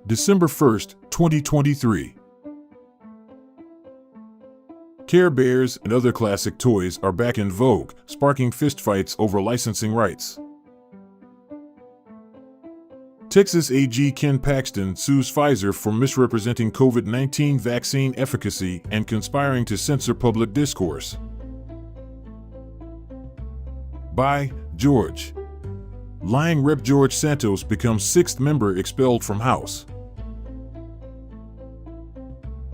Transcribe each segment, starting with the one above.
December 1st, 2023. Care Bears and other classic toys are back in vogue, sparking fistfights over licensing rights. Texas AG Ken Paxton sues Pfizer for misrepresenting COVID-19 vaccine efficacy and conspiring to censor public discourse. By George. Lying Rep. George Santos becomes sixth member expelled from House.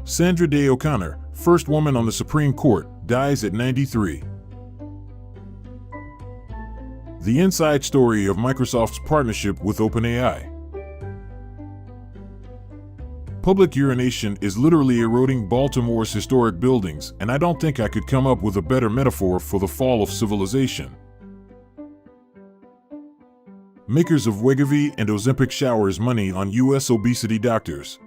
Sandra Day O'Connor, first woman on the Supreme Court, dies at 93. The inside story of Microsoft's partnership with OpenAI. Public urination is literally eroding Baltimore's historic buildings, and I don't think I could come up with a better metaphor for the fall of civilization. Makers of Wegovy and Ozempic showers money on U.S. obesity doctors.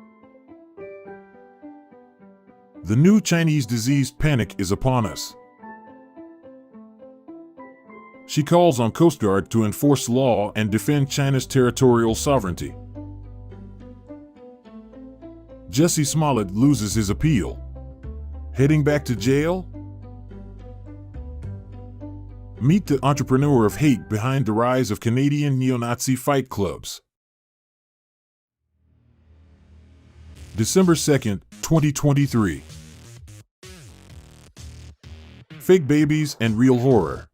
The new Chinese disease panic is upon us. She calls on Coast Guard to enforce law and defend China's territorial sovereignty. Jussie Smollett loses his appeal. Heading back to jail? Meet the entrepreneur of hate behind the rise of Canadian neo-Nazi fight clubs. December 2nd, 2023. Fake babies and real horror.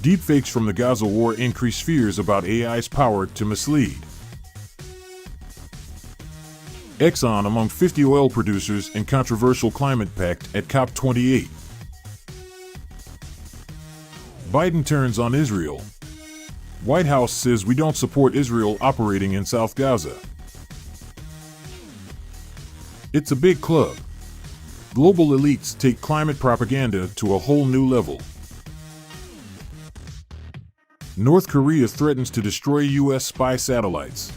Deepfakes from the Gaza war increase fears about AI's power to mislead. Exxon among 50 oil producers in controversial climate pact at COP28. Biden turns on Israel. White House says we don't support Israel operating in South Gaza. It's a big club. Global elites take climate propaganda to a whole new level. North Korea threatens to destroy U.S. spy satellites.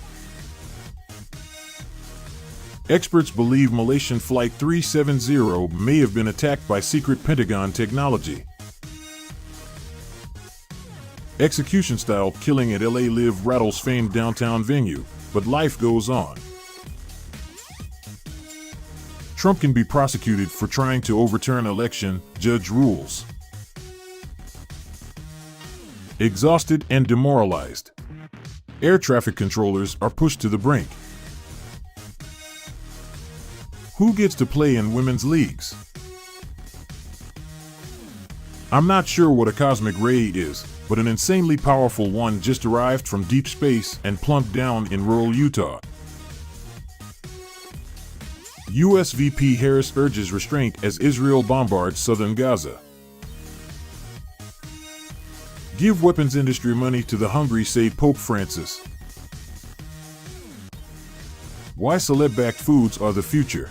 Experts believe Malaysian Flight 370 may have been attacked by secret Pentagon technology. Execution-style killing at LA Live rattles famed downtown venue, but life goes on. Trump can be prosecuted for trying to overturn election, judge rules. Exhausted and demoralized. Air traffic controllers are pushed to the brink. Who gets to play in women's leagues? I'm not sure what a cosmic ray is, but an insanely powerful one just arrived from deep space and plumped down in rural Utah. U.S. VP Harris urges restraint as Israel bombards southern Gaza. Give weapons industry money to the hungry, say Pope Francis. Why celeb-backed foods are the future.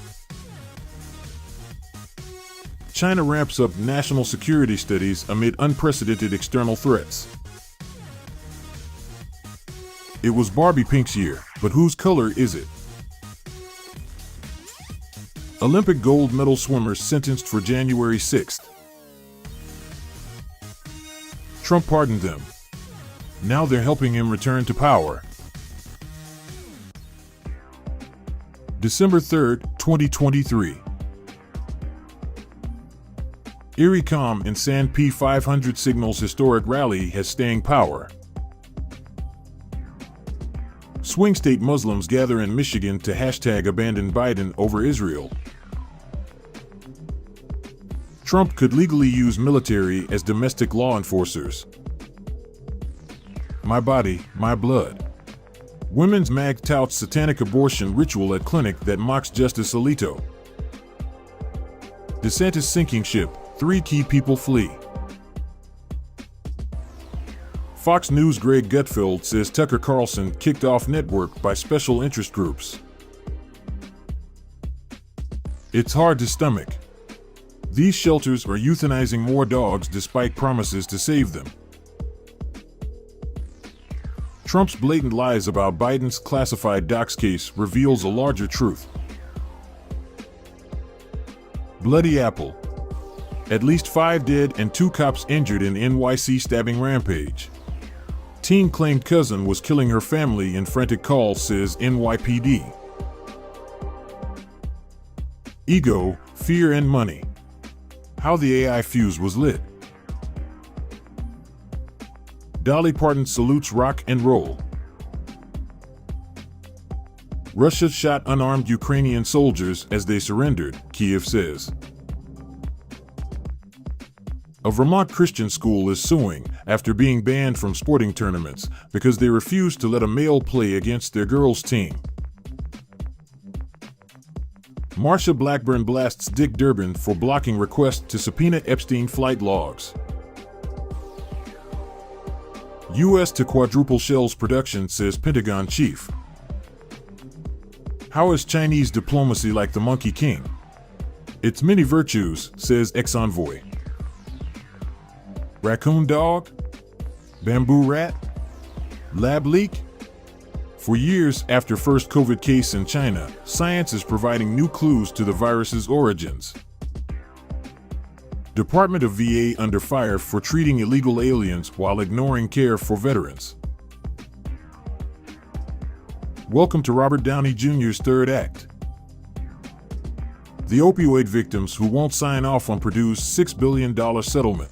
China ramps up national security studies amid unprecedented external threats. It was Barbie Pink's year, but whose color is it? Olympic gold medal swimmers sentenced for January 6th. Trump pardoned them. Now they're helping him return to power. December 3rd, 2023. Eerie calm in San P500 signals historic rally has staying power. Swing state Muslims gather in Michigan to hashtag abandon Biden over Israel. Trump could legally use military as domestic law enforcers. My body, my blood. Women's mag touts satanic abortion ritual at clinic that mocks Justice Alito. DeSantis sinking ship, 3 key people flee. Fox News' Greg Gutfeld says Tucker Carlson kicked off network by special interest groups. It's hard to stomach. These shelters are euthanizing more dogs despite promises to save them. Trump's blatant lies about Biden's classified docs case reveals a larger truth. Bloody Apple. At least 5 dead and 2 cops injured in NYC stabbing rampage. Teen claimed cousin was killing her family in frantic call, says NYPD. Ego, fear, and money. How the AI fuse was lit. Dolly Parton salutes rock and roll. Russia shot unarmed Ukrainian soldiers as they surrendered, Kyiv says. A Vermont Christian school is suing after being banned from sporting tournaments because they refused to let a male play against their girls' team. Marsha Blackburn blasts Dick Durbin for blocking request to subpoena Epstein flight logs. U.S. to quadruple shells production, says Pentagon chief. How is Chinese diplomacy like the Monkey King? Its many virtues, says ex-envoy. Raccoon dog? Bamboo rat? Lab leak? For years after first COVID case in China, science is providing new clues to the virus's origins. Department of VA under fire for treating illegal aliens while ignoring care for veterans. Welcome to Robert Downey Jr.'s third act. The opioid victims who won't sign off on Purdue's $6 billion settlement.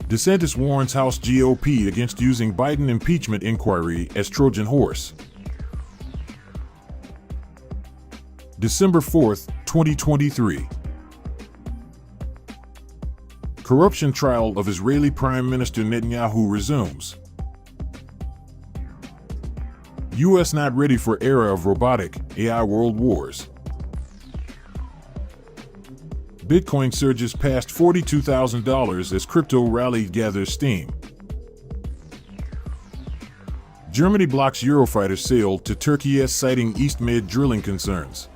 DeSantis warns House GOP against using Biden impeachment inquiry as Trojan horse. December 4, 2023. Corruption trial of Israeli Prime Minister Netanyahu resumes. U.S. not ready for era of robotic AI world wars. Bitcoin surges past $42,000 as crypto rally gathers steam. Germany blocks Eurofighter sale to Turkey citing East Med drilling concerns.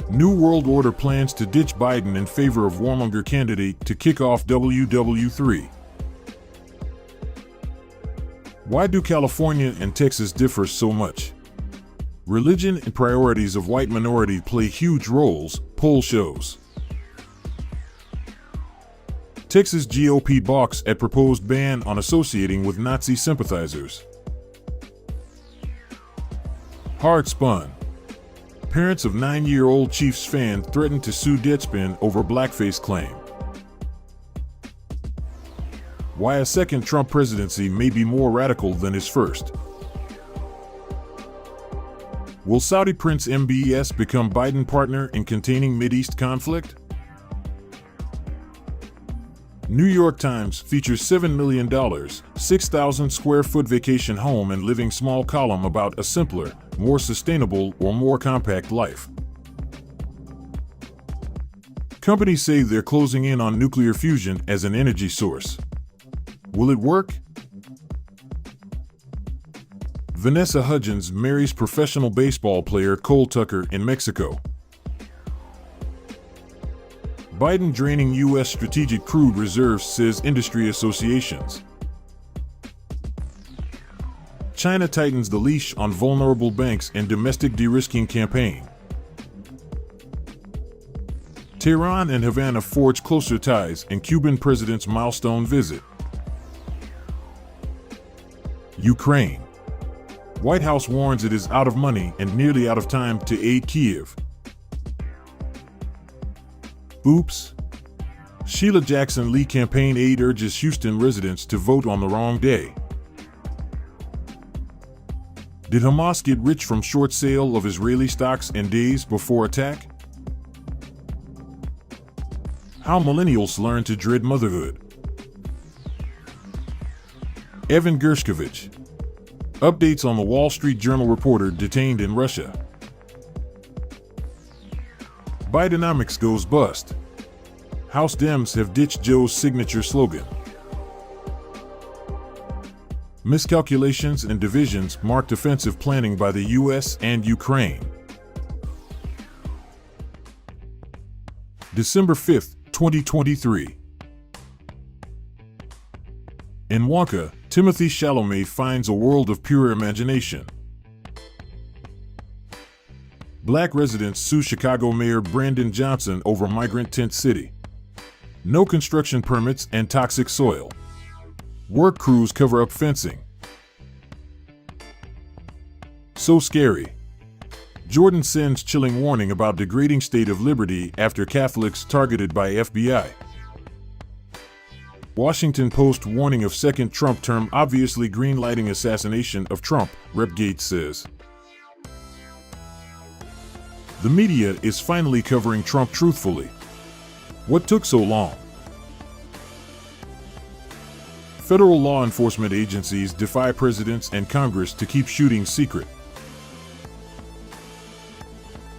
New World Order plans to ditch Biden in favor of warmonger candidate to kick off WW3. Why do California and Texas differ so much? Religion and priorities of white minority play huge roles, poll shows. Texas GOP balks at proposed ban on associating with Nazi sympathizers. Hard spun. Parents of 9-year-old Chiefs fan threatened to sue Deadspin over blackface claim. Why a second Trump presidency may be more radical than his first. Will Saudi Prince MBS become Biden partner in containing Mideast conflict? New York Times features $7 million, 6,000 square foot vacation home and living small column about a simpler, more sustainable or more compact life. Companies say they're closing in on nuclear fusion as an energy source. Will it work? Vanessa Hudgens marries professional baseball player Cole Tucker in Mexico. Biden draining U.S. strategic crude reserves, says industry associations. China tightens the leash on vulnerable banks and domestic de-risking campaign. Tehran and Havana forge closer ties in Cuban president's milestone visit. Ukraine. White House warns it is out of money and nearly out of time to aid Kyiv. Oops. Sheila Jackson Lee campaign aide urges Houston residents to vote on the wrong day. Did Hamas get rich from short sale of Israeli stocks in days before attack? How millennials learn to dread motherhood. Evan Gershkovich. Updates on the Wall Street Journal reporter detained in Russia. Bidenomics goes bust. House Dems have ditched Joe's signature slogan. Miscalculations and divisions marked offensive planning by the U.S. and Ukraine. December 5, 2023. In Wonka, Timothée Chalamet finds a world of pure imagination. Black residents sue Chicago Mayor Brandon Johnson over migrant tent city. No construction permits and toxic soil. Work crews cover up fencing. So scary. Jordan sends chilling warning about degrading state of liberty after Catholics targeted by FBI. Washington Post warning of second Trump term obviously greenlighting assassination of Trump, Rep. Gates says. The media is finally covering Trump truthfully. What took so long? Federal law enforcement agencies defy presidents and Congress to keep shootings secret.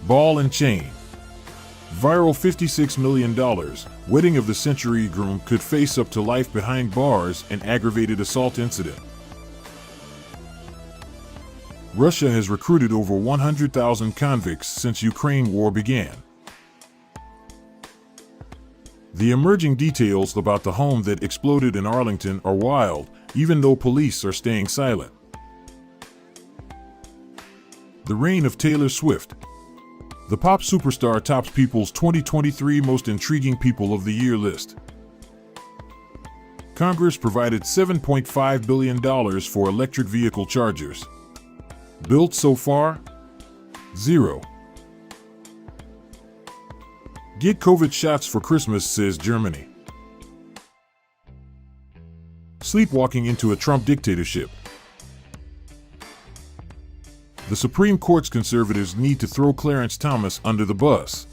Ball and chain. Viral $56 million. Wedding of the century groom could face up to life behind bars in aggravated assault incident. Russia has recruited over 100,000 convicts since Ukraine war began. The emerging details about the home that exploded in Arlington are wild, even though police are staying silent. The reign of Taylor Swift. The pop superstar tops People's 2023 Most Intriguing People of the Year list. Congress provided $7.5 billion for electric vehicle chargers. Built so far? 0. Get COVID shots for Christmas, says Germany. Sleepwalking into a Trump dictatorship. The Supreme Court's conservatives need to throw Clarence Thomas under the bus.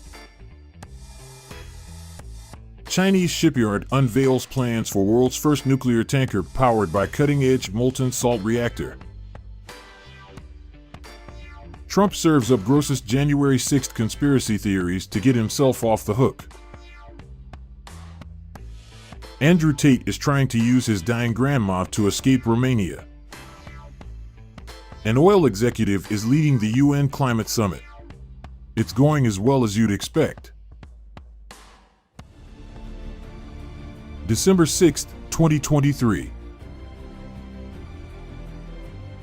Chinese shipyard unveils plans for world's first nuclear tanker powered by cutting-edge molten salt reactor. Trump serves up grossest January 6th conspiracy theories to get himself off the hook. Andrew Tate is trying to use his dying grandma to escape Romania. An oil executive is leading the UN climate summit. It's going as well as you'd expect. December 6, 2023.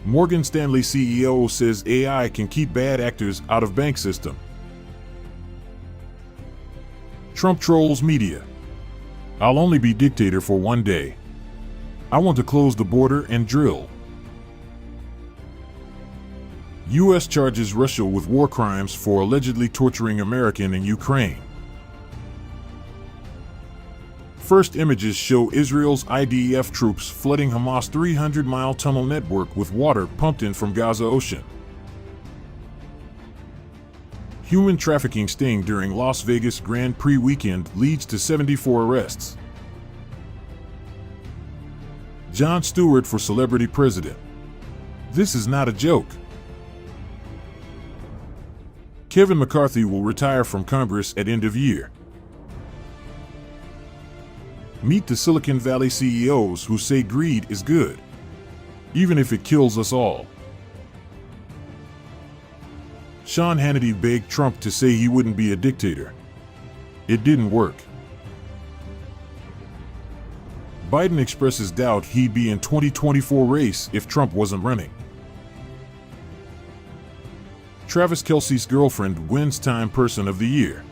Morgan Stanley CEO says AI can keep bad actors out of bank system. Trump trolls media. I'll only be dictator for one day. I want to close the border and drill. U.S. charges Russia with war crimes for allegedly torturing American in Ukraine. First images show Israel's IDF troops flooding Hamas' 300-mile tunnel network with water pumped in from Gaza Ocean. Human trafficking sting during Las Vegas Grand Prix weekend leads to 74 arrests. Jon Stewart for celebrity president. This is not a joke. Kevin McCarthy will retire from Congress at end of year. Meet the Silicon Valley CEOs who say greed is good, even if it kills us all. Sean Hannity begged Trump to say he wouldn't be a dictator. It didn't work. Biden expresses doubt he'd be in 2024 race if Trump wasn't running. Travis Kelce's girlfriend wins Time Person of the Year.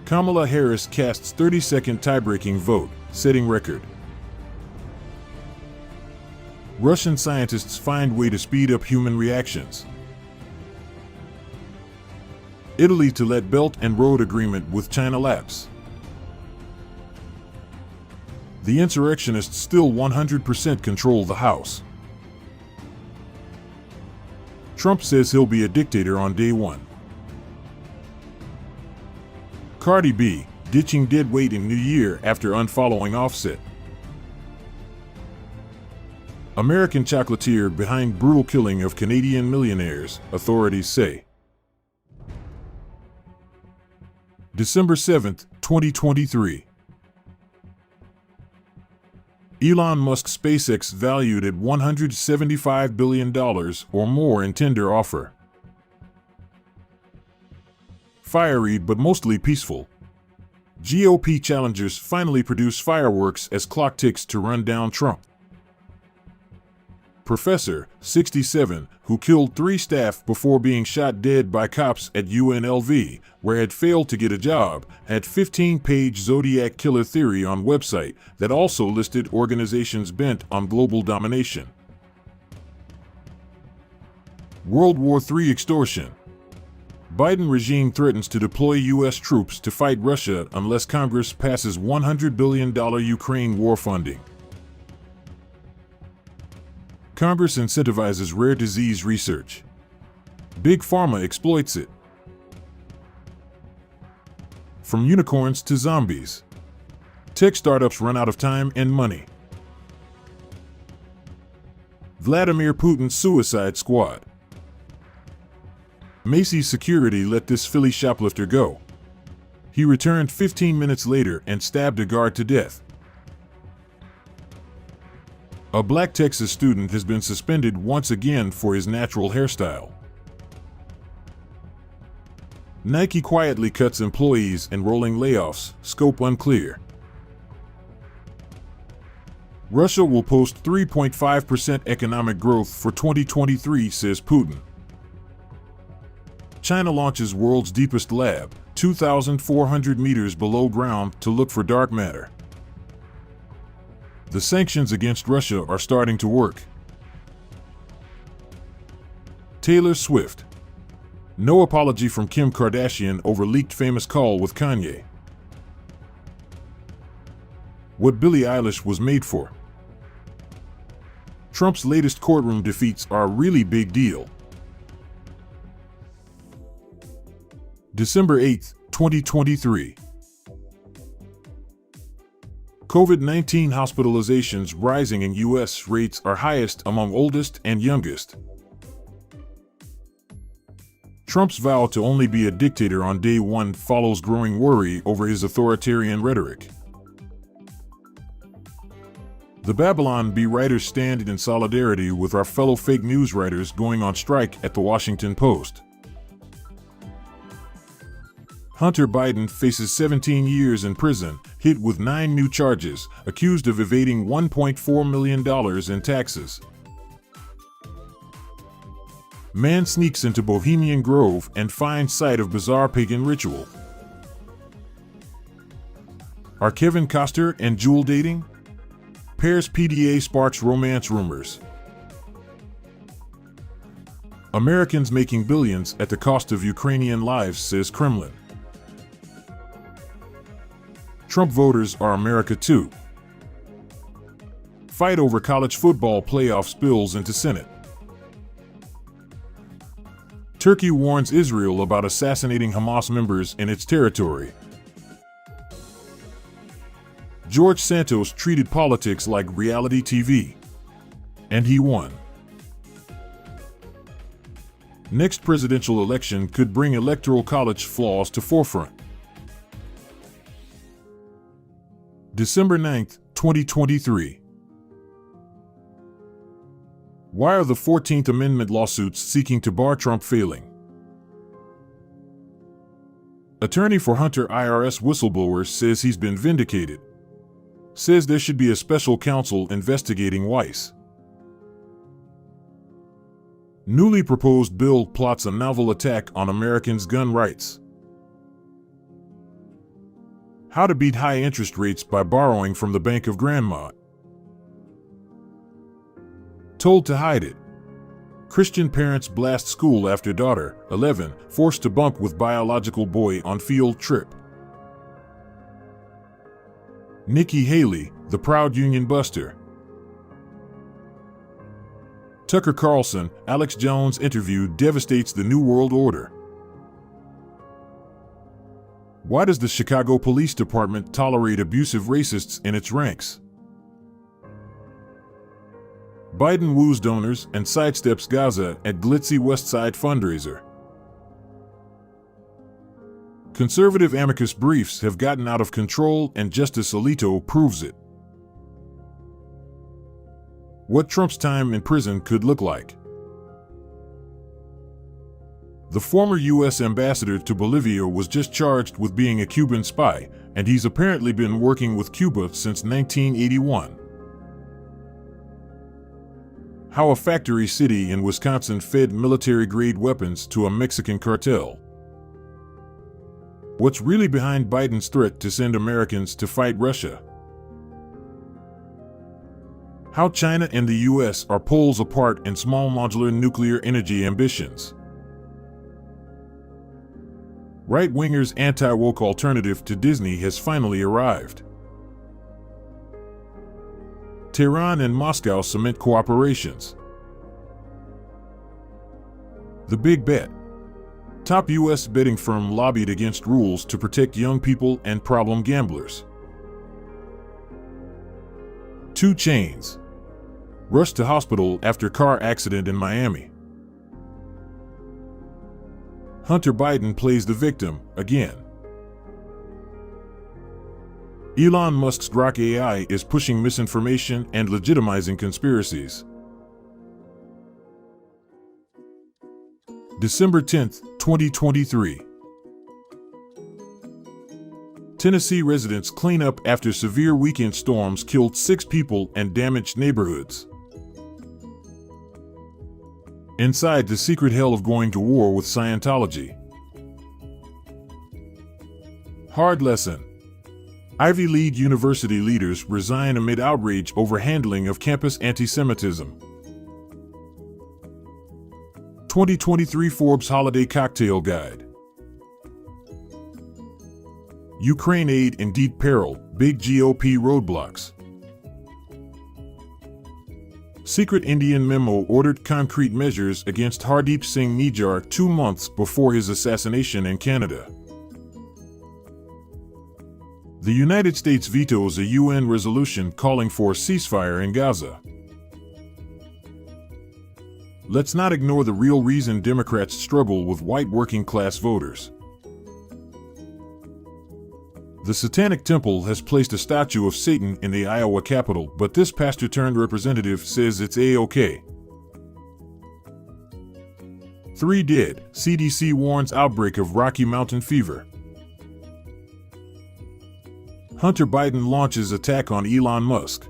Kamala Harris casts 30-second tie-breaking vote, setting record. Russian scientists find way to speed up human reactions. Italy to let Belt and Road agreement with China lapse. The insurrectionists still 100% control the House. Trump says he'll be a dictator on day one. Cardi B, ditching dead weight in New Year after unfollowing Offset. American chocolatier behind brutal killing of Canadian millionaires, authorities say. December 7, 2023. Elon Musk's SpaceX valued at $175 billion or more in tender offer. Fiery but mostly peaceful. GOP challengers finally produce fireworks as clock ticks to run down Trump. Professor, 67, who killed 3 staff before being shot dead by cops at UNLV, where had failed to get a job, had 15-page Zodiac killer theory on website that also listed organizations bent on global domination. World War III extortion. Biden regime threatens to deploy U.S. troops to fight Russia unless Congress passes $100 billion Ukraine war funding. Congress incentivizes rare disease research. Big Pharma exploits it. From unicorns to zombies. Tech startups run out of time and money. Vladimir Putin's Suicide Squad. Macy's security let this Philly shoplifter go. He returned 15 minutes later and stabbed a guard to death. A black Texas student has been suspended once again for his natural hairstyle. Nike quietly cuts employees and rolling layoffs, scope unclear. Russia will post 3.5% economic growth for 2023, says Putin. China launches world's deepest lab, 2,400 meters below ground, to look for dark matter. The sanctions against Russia are starting to work. Taylor Swift. No apology from Kim Kardashian over leaked famous call with Kanye. What Billie Eilish was made for. Trump's latest courtroom defeats are a really big deal. December 8, 2023. COVID-19 hospitalizations rising in U.S. rates are highest among oldest and youngest. Trump's vow to only be a dictator on day one follows growing worry over his authoritarian rhetoric. The Babylon Bee writers stand in solidarity with our fellow fake news writers going on strike at the Washington Post. Hunter Biden faces 17 years in prison, hit with 9 new charges, accused of evading $1.4 million in taxes. Man sneaks into Bohemian Grove and finds site of bizarre pagan ritual. Are Kevin Costner and Jewel dating? Pair's PDA sparks romance rumors. Americans making billions at the cost of Ukrainian lives, says Kremlin. Trump voters are America too. Fight over college football playoff spills into Senate. Turkey warns Israel about assassinating Hamas members in its territory. George Santos treated politics like reality TV. And he won. Next presidential election could bring electoral college flaws to forefront. December 9, 2023. Why are the 14th Amendment lawsuits seeking to bar Trump failing? Attorney for Hunter IRS whistleblower says he's been vindicated. Says there should be a special counsel investigating Weiss. Newly proposed bill plots a novel attack on Americans' gun rights. How to beat high interest rates by borrowing from the bank of grandma. Told to hide it. Christian parents blast school after daughter, 11, forced to bunk with biological boy on field trip. Nikki Haley, the proud union buster. Tucker Carlson, Alex Jones interview devastates the New World Order. Why does the Chicago Police Department tolerate abusive racists in its ranks? Biden woos donors and sidesteps Gaza at glitzy West Side fundraiser. Conservative amicus briefs have gotten out of control and Justice Alito proves it. What Trump's time in prison could look like. The former U.S. ambassador to Bolivia was just charged with being a Cuban spy, and he's apparently been working with Cuba since 1981. How a factory city in Wisconsin fed military-grade weapons to a Mexican cartel. What's really behind Biden's threat to send Americans to fight Russia? How China and the US are poles apart in small modular nuclear energy ambitions. Right-wingers' anti-woke alternative to Disney has finally arrived. Tehran and Moscow cement cooperations. The big bet. Top US betting firm lobbied against rules to protect young people and problem gamblers. 2 Chainz. Rushed to hospital after car accident in Miami. Hunter Biden plays the victim, again. Elon Musk's Grok AI is pushing misinformation and legitimizing conspiracies. December 10, 2023. Tennessee residents clean up after severe weekend storms killed 6 people and damaged neighborhoods. Inside the secret hell of going to war with Scientology. Hard lesson. Ivy League university leaders resign amid outrage over handling of campus anti-Semitism. 2023 Forbes Holiday Cocktail Guide. Ukraine aid in deep peril, big GOP roadblocks. Secret Indian memo ordered concrete measures against Hardeep Singh Nijjar 2 months before his assassination in Canada. The United States vetoes a UN resolution calling for a ceasefire in Gaza. Let's not ignore the real reason Democrats struggle with white working-class voters. The Satanic Temple has placed a statue of Satan in the Iowa Capitol, but this pastor-turned-representative says it's A-OK. 3 dead, CDC warns outbreak of Rocky Mountain fever. Hunter Biden launches attack on Elon Musk.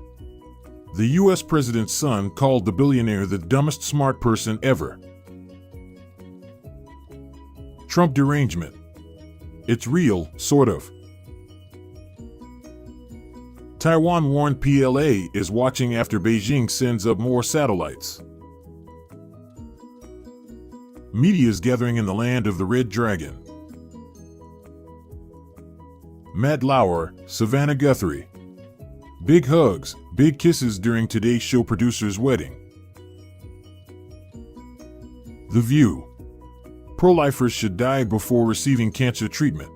The US president's son called the billionaire the dumbest smart person ever. Trump derangement. It's real, sort of. Taiwan warned PLA is watching after Beijing sends up more satellites. Media's gathering in the land of the Red Dragon. Matt Lauer, Savannah Guthrie. Big hugs, big kisses during Today's Show producer's wedding. The View. Pro-lifers should die before receiving cancer treatment.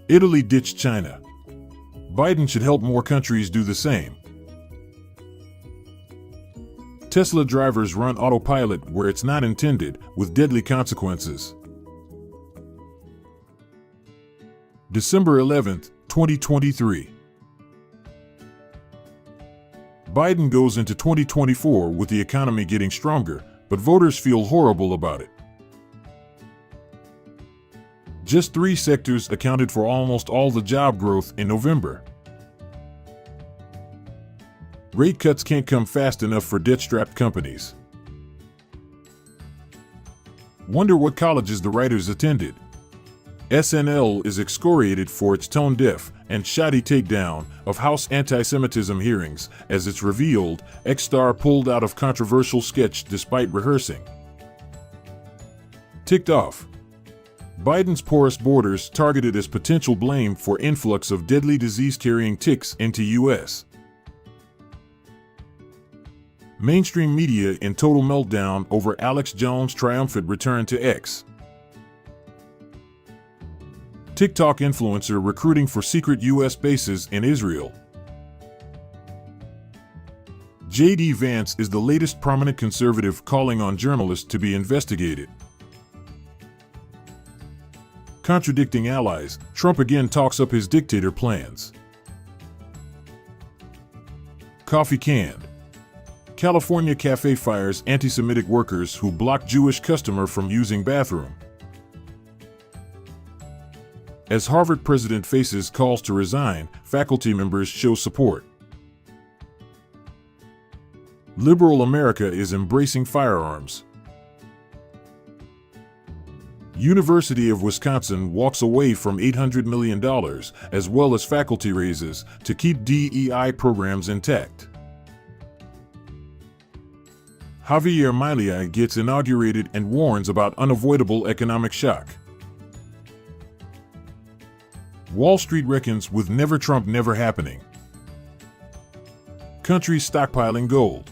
Italy ditched China. Biden should help more countries do the same. Tesla drivers run autopilot where it's not intended, with deadly consequences. December 11, 2023. Biden goes into 2024 with the economy getting stronger, but voters feel horrible about it. Just 3 sectors accounted for almost all the job growth in November. Rate cuts can't come fast enough for debt-strapped companies. Wonder what colleges the writers attended. SNL is excoriated for its tone-deaf and shoddy takedown of House anti-Semitism hearings, as it's revealed, ex-star pulled out of controversial sketch despite rehearsing. Ticked off. Biden's porous borders targeted as potential blame for influx of deadly disease-carrying ticks into U.S. Mainstream media in total meltdown over Alex Jones' triumphant return to X. TikTok influencer recruiting for secret U.S. bases in Israel. J.D. Vance is the latest prominent conservative calling on journalists to be investigated. Contradicting allies, Trump again talks up his dictator plans. Coffee canned. California cafe fires anti-Semitic workers who block Jewish customer from using bathroom. As Harvard president faces calls to resign, faculty members show support. Liberal America is embracing firearms. University of Wisconsin walks away from $800 million as well as faculty raises to keep DEI programs intact. Javier Milei gets inaugurated and warns about unavoidable economic shock. Wall Street reckons with Never Trump never happening. Countries stockpiling gold.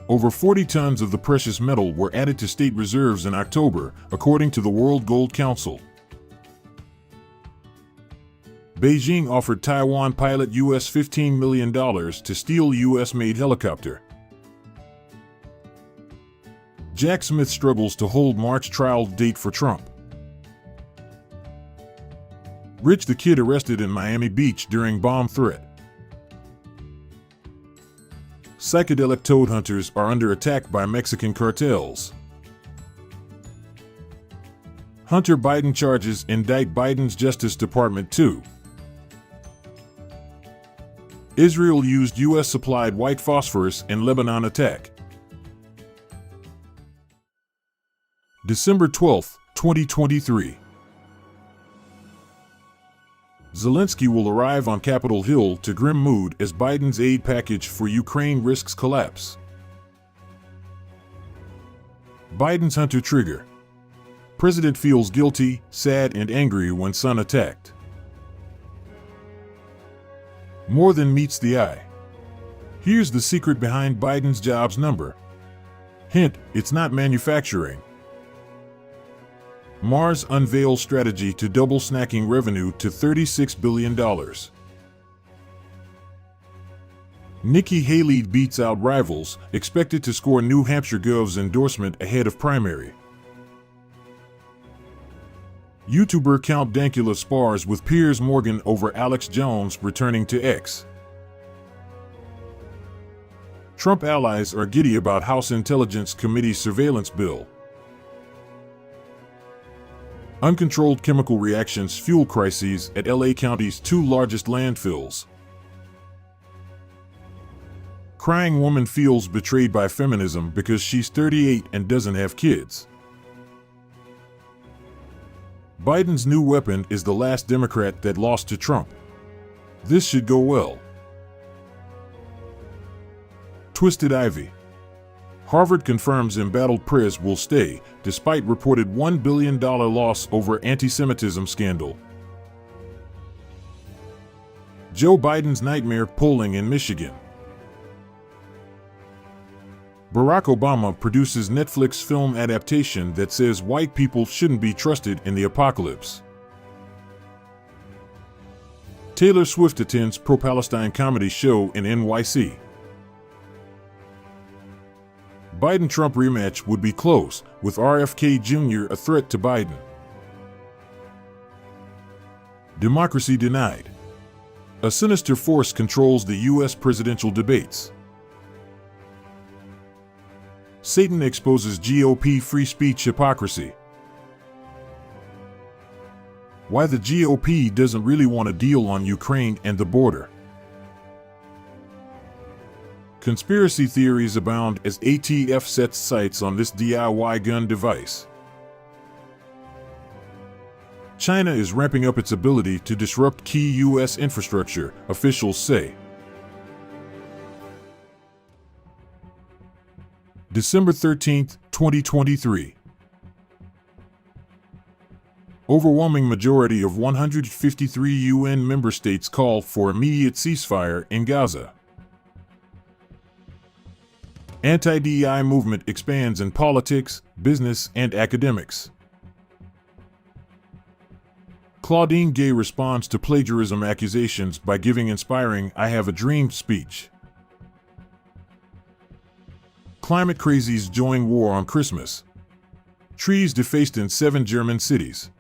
Over 40 tons of the precious metal were added to state reserves in October, according to the World Gold Council. Beijing offered Taiwan pilot US $15 million to steal US-made helicopter. Jack Smith struggles to hold March trial date for Trump. Rich the Kid arrested in Miami Beach during bomb threat. Psychedelic toad hunters are under attack by Mexican cartels. Hunter Biden charges indict Biden's Justice Department too. Israel used US-supplied white phosphorus in Lebanon attack. December 12, 2023. Zelensky will arrive on Capitol Hill to grim mood as Biden's aid package for Ukraine risks collapse. Biden's Hunter trigger. President feels guilty, sad, and angry when son attacked. More than meets the eye. Here's the secret behind Biden's jobs number. Hint, it's not manufacturing. Mars unveils strategy to double snacking revenue to $36 billion. Nikki Haley beats out rivals, expected to score New Hampshire Gov's endorsement ahead of primary. YouTuber Count Dankula spars with Piers Morgan over Alex Jones returning to X. Trump allies are giddy about House Intelligence Committee surveillance bill. Uncontrolled chemical reactions fuel crises at LA County's two largest landfills. Crying woman feels betrayed by feminism because she's 38 and doesn't have kids. Biden's new weapon is the last Democrat that lost to Trump. This should go well. Twisted Ivy. Harvard confirms embattled press will stay, despite reported $1 billion loss over anti-Semitism scandal. Joe Biden's nightmare polling in Michigan. Barack Obama produces Netflix film adaptation that says white people shouldn't be trusted in the apocalypse. Taylor Swift attends pro-Palestine comedy show in NYC. Biden-Trump rematch would be close, with RFK Jr. a threat to Biden. Democracy denied. A sinister force controls the U.S. presidential debates. Satan exposes GOP free speech hypocrisy. Why the GOP doesn't really want a deal on Ukraine and the border. Conspiracy theories abound as ATF sets sights on this DIY gun device. China is ramping up its ability to disrupt key U.S. infrastructure, officials say. December 13, 2023. Overwhelming majority of 153 UN member states call for immediate ceasefire in Gaza. Anti-DEI movement expands in politics, business, and academics. Claudine Gay responds to plagiarism accusations by giving inspiring "I Have a Dream" speech. Climate crazies join war on Christmas. Trees defaced in 7 German cities.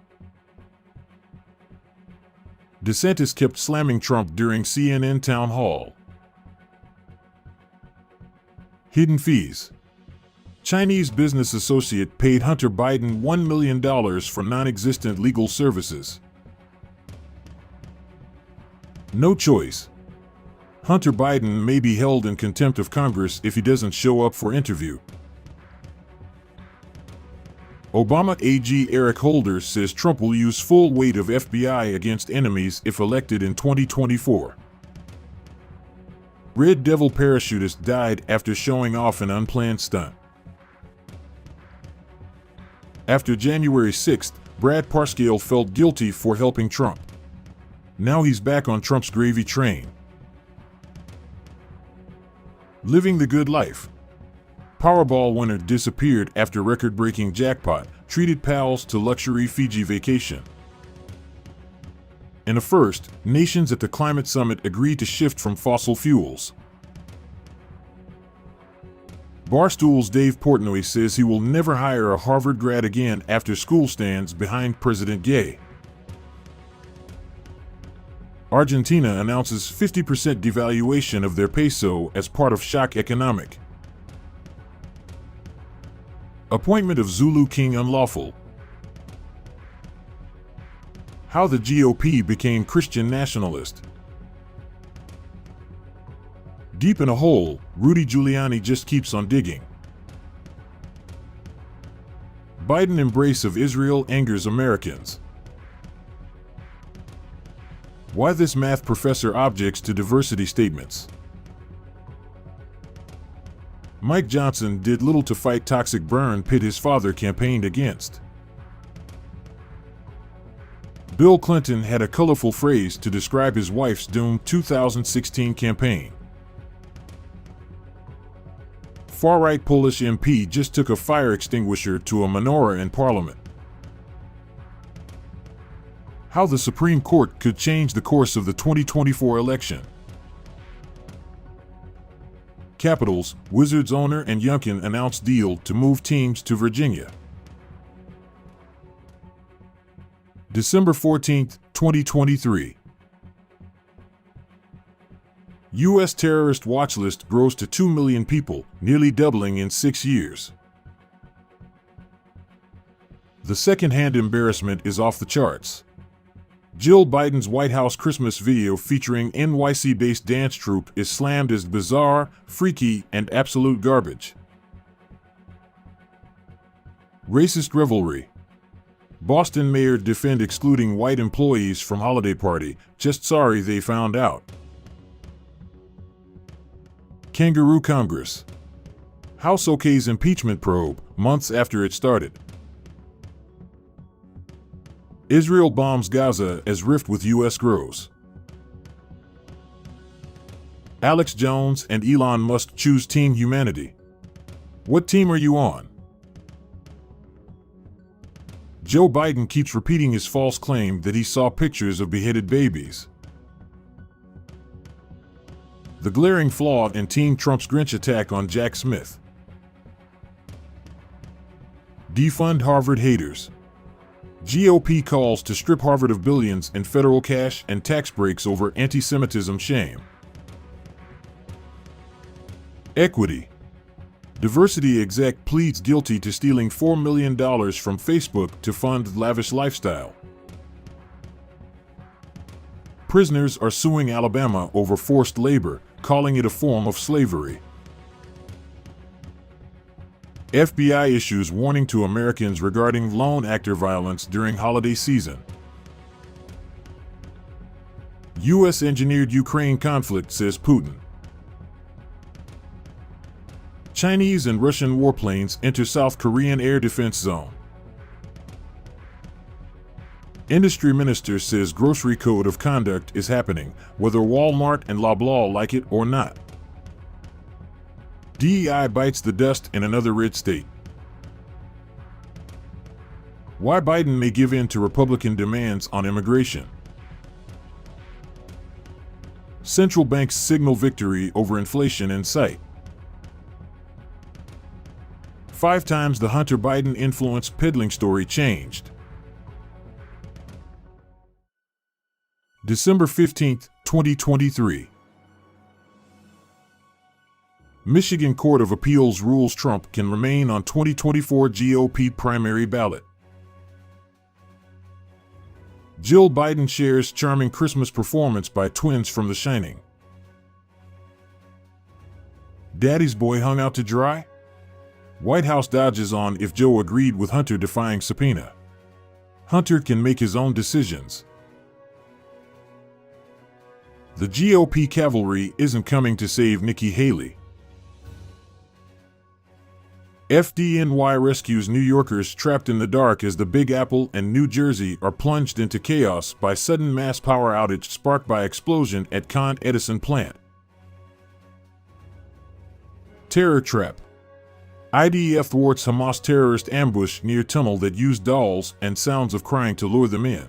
DeSantis kept slamming Trump during CNN town hall. Hidden fees. Chinese business associate paid Hunter Biden $1 million for non-existent legal services. No choice. Hunter Biden may be held in contempt of Congress if he doesn't show up for interview. Obama AG Eric Holder says Trump will use full weight of FBI against enemies if elected in 2024. Red Devil parachutist died after showing off an unplanned stunt. After January 6th, Brad Parscale felt guilty for helping Trump. Now he's back on Trump's gravy train. Living the good life. Powerball winner disappeared after record-breaking jackpot, treated pals to luxury Fiji vacation. In a first, nations at the climate summit agreed to shift from fossil fuels. Barstool's Dave Portnoy says he will never hire a Harvard grad again after school stands behind President Gay. Argentina announces 50% devaluation of their peso as part of shock economic. Appointment of Zulu king unlawful. How the GOP became Christian nationalist. Deep in a hole, Rudy Giuliani just keeps on digging. Biden embrace of Israel angers Americans. Why this math professor objects to diversity statements. Mike Johnson did little to fight toxic burn pit his father campaigned against. Bill Clinton had a colorful phrase to describe his wife's doomed 2016 campaign. Far-right Polish MP just took a fire extinguisher to a menorah in Parliament. How the Supreme Court could change the course of the 2024 election. Capitals, Wizards owner and Youngkin announced deal to move teams to Virginia. December 14, 2023. U.S. terrorist watch list grows to 2 million people, nearly doubling in 6 years. The second-hand embarrassment is off the charts. Jill Biden's White House Christmas video featuring NYC-based dance troupe is slammed as bizarre, freaky, and absolute garbage. Racist revelry. Boston mayor defend excluding white employees from holiday party, just sorry they found out. Kangaroo Congress. House OK's impeachment probe, months after it started. Israel bombs Gaza as rift with U.S. grows. Alex Jones and Elon Musk choose Team Humanity. What team are you on? Joe Biden keeps repeating his false claim that he saw pictures of beheaded babies. The glaring flaw in Team Trump's Grinch attack on Jack Smith. Defund Harvard haters. GOP calls to strip Harvard of billions in federal cash and tax breaks over anti-Semitism shame. Equity. Diversity exec pleads guilty to stealing $4 million from Facebook to fund lavish lifestyle. Prisoners are suing Alabama over forced labor, calling it a form of slavery. FBI issues warning to Americans regarding lone actor violence during holiday season. U.S. engineered Ukraine conflict, says Putin. Chinese and Russian warplanes enter South Korean air defense zone. Industry minister says grocery code of conduct is happening, whether Walmart and Loblaw like it or not. DEI bites the dust in another red state. Why Biden may give in to Republican demands on immigration. Central banks signal victory over inflation in sight. 5 times the Hunter Biden influence peddling story changed. December 15, 2023. Michigan Court of Appeals rules Trump can remain on 2024 GOP primary ballot. Jill Biden shares charming Christmas performance by twins from The Shining. Daddy's boy hung out to dry? White House dodges on if Joe agreed with Hunter defying subpoena. Hunter can make his own decisions. The GOP cavalry isn't coming to save Nikki Haley. FDNY rescues New Yorkers trapped in the dark as the Big Apple and New Jersey are plunged into chaos by sudden mass power outage sparked by explosion at Con Edison plant. Terror trap. IDF thwarts Hamas terrorist ambush near tunnel that used dolls and sounds of crying to lure them in.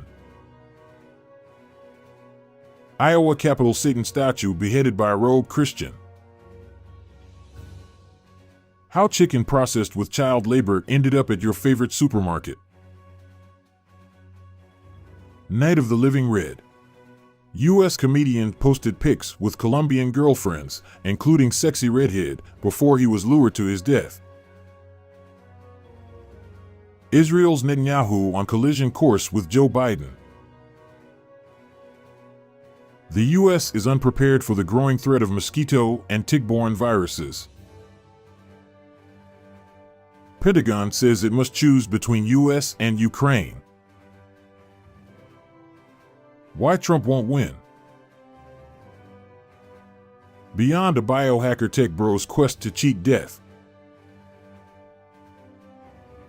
Iowa Capitol Satan statue beheaded by a rogue Christian. How chicken processed with child labor ended up at your favorite supermarket. Night of the Living Red. U.S. comedian posted pics with Colombian girlfriends, including sexy redhead, before he was lured to his death. Israel's Netanyahu on collision course with Joe Biden. The U.S. is unprepared for the growing threat of mosquito and tick-borne viruses. Pentagon says it must choose between U.S. and Ukraine. Why Trump won't win. Beyond a biohacker tech bro's quest to cheat death.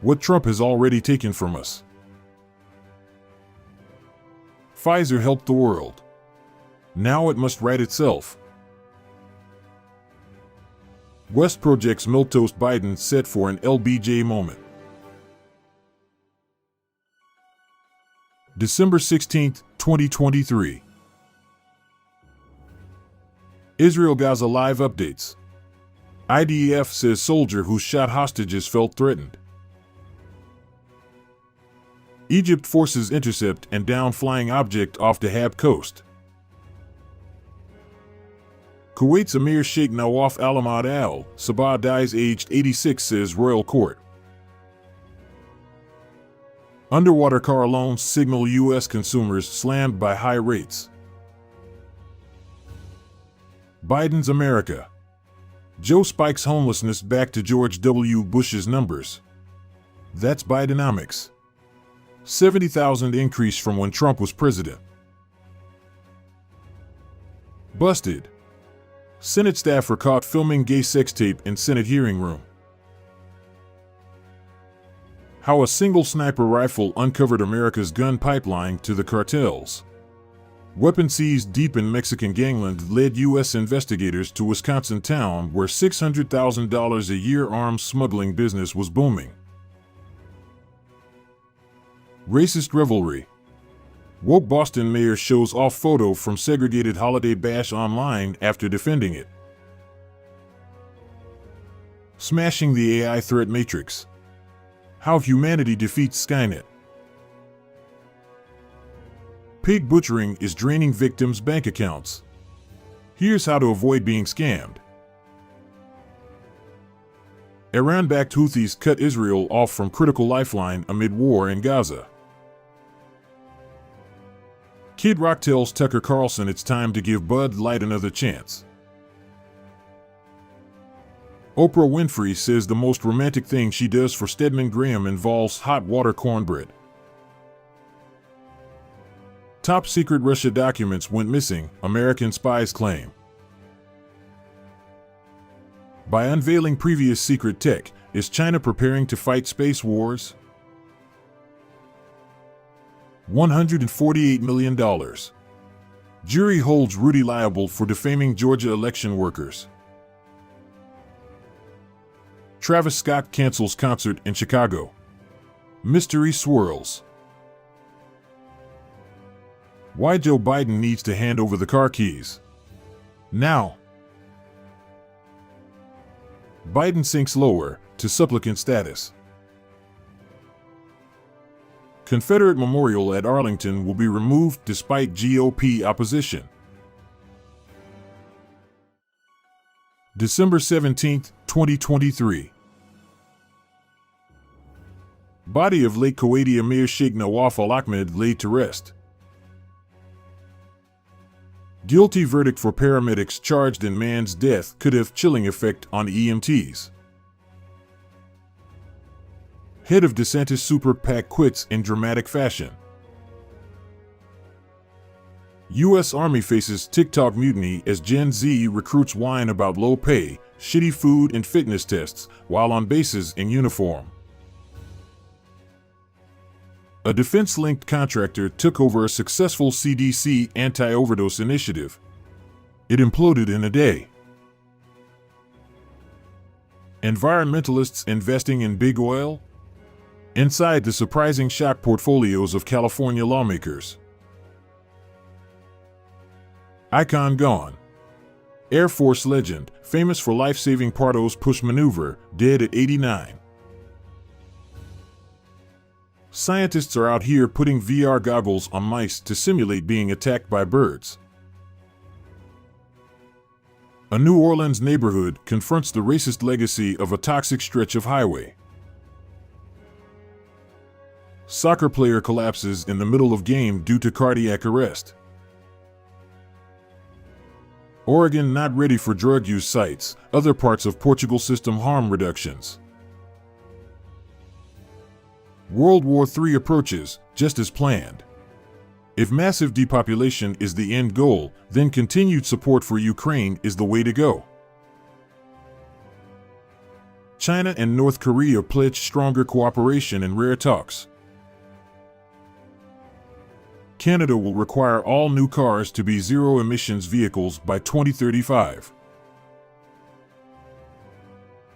What Trump has already taken from us. Pfizer helped the world. Now it must right itself. West projects milquetoast Biden set for an LBJ moment. December 16, 2023. Israel-Gaza live updates. IDF says soldier who shot hostages felt threatened. Egypt forces intercept and down flying object off Dahab coast. Kuwait's Emir Sheikh Nawaf Al Ahmad Al Sabah dies aged 86, says royal court. Underwater car loans signal U.S. consumers slammed by high rates. Biden's America. Joe spikes homelessness back to George W. Bush's numbers. That's Bidenomics. 70,000 increase from when Trump was president. Busted. Senate staffer caught filming gay sex tape in Senate hearing room. How a single sniper rifle uncovered America's gun pipeline to the cartels. Weapon seized deep in Mexican gangland led U.S. investigators to Wisconsin town where $600,000 a year arms smuggling business was booming. Racist revelry. Woke Boston mayor shows off photo from segregated holiday bash online after defending it. Smashing the AI threat matrix. How humanity defeats Skynet. Pig butchering is draining victims' bank accounts. Here's how to avoid being scammed. Iran-backed Houthis cut Israel off from critical lifeline amid war in Gaza. Kid Rock tells Tucker Carlson it's time to give Bud Light another chance. Oprah Winfrey says the most romantic thing she does for Stedman Graham involves hot water cornbread. Top secret Russia documents went missing, American spies claim. By unveiling previous secret tech, is China preparing to fight space wars? $148 million. Jury holds Rudy liable for defaming Georgia election workers. Travis Scott cancels concert in Chicago. Mystery swirls. Why Joe Biden needs to hand over the car keys. Now. Biden sinks lower to supplicant status. Confederate memorial at Arlington will be removed despite GOP opposition. December 17, 2023. Body of late Kuwaiti Emir Sheikh Nawaf Al Ahmad laid to rest. Guilty verdict for paramedics charged in man's death could have chilling effect on EMTs. Head of DeSantis super PAC quits in dramatic fashion. U.S. Army faces TikTok mutiny as Gen Z recruits whine about low pay, shitty food and fitness tests while on bases in uniform. A defense-linked contractor took over a successful CDC anti-overdose initiative. It imploded in a day. Environmentalists investing in big oil? Inside the surprising shock portfolios of California lawmakers. Icon gone. Air Force legend, famous for life-saving Pardo's push maneuver, dead at 89. Scientists are out here putting VR goggles on mice to simulate being attacked by birds. A New Orleans neighborhood confronts the racist legacy of a toxic stretch of highway. Soccer player collapses in the middle of game due to cardiac arrest. Oregon not ready for drug use sites, other parts of Portugal system harm reductions. World War III approaches, just as planned. If massive depopulation is the end goal, then continued support for Ukraine is the way to go. China and North Korea pledge stronger cooperation in rare talks. Canada will require all new cars to be zero-emissions vehicles by 2035.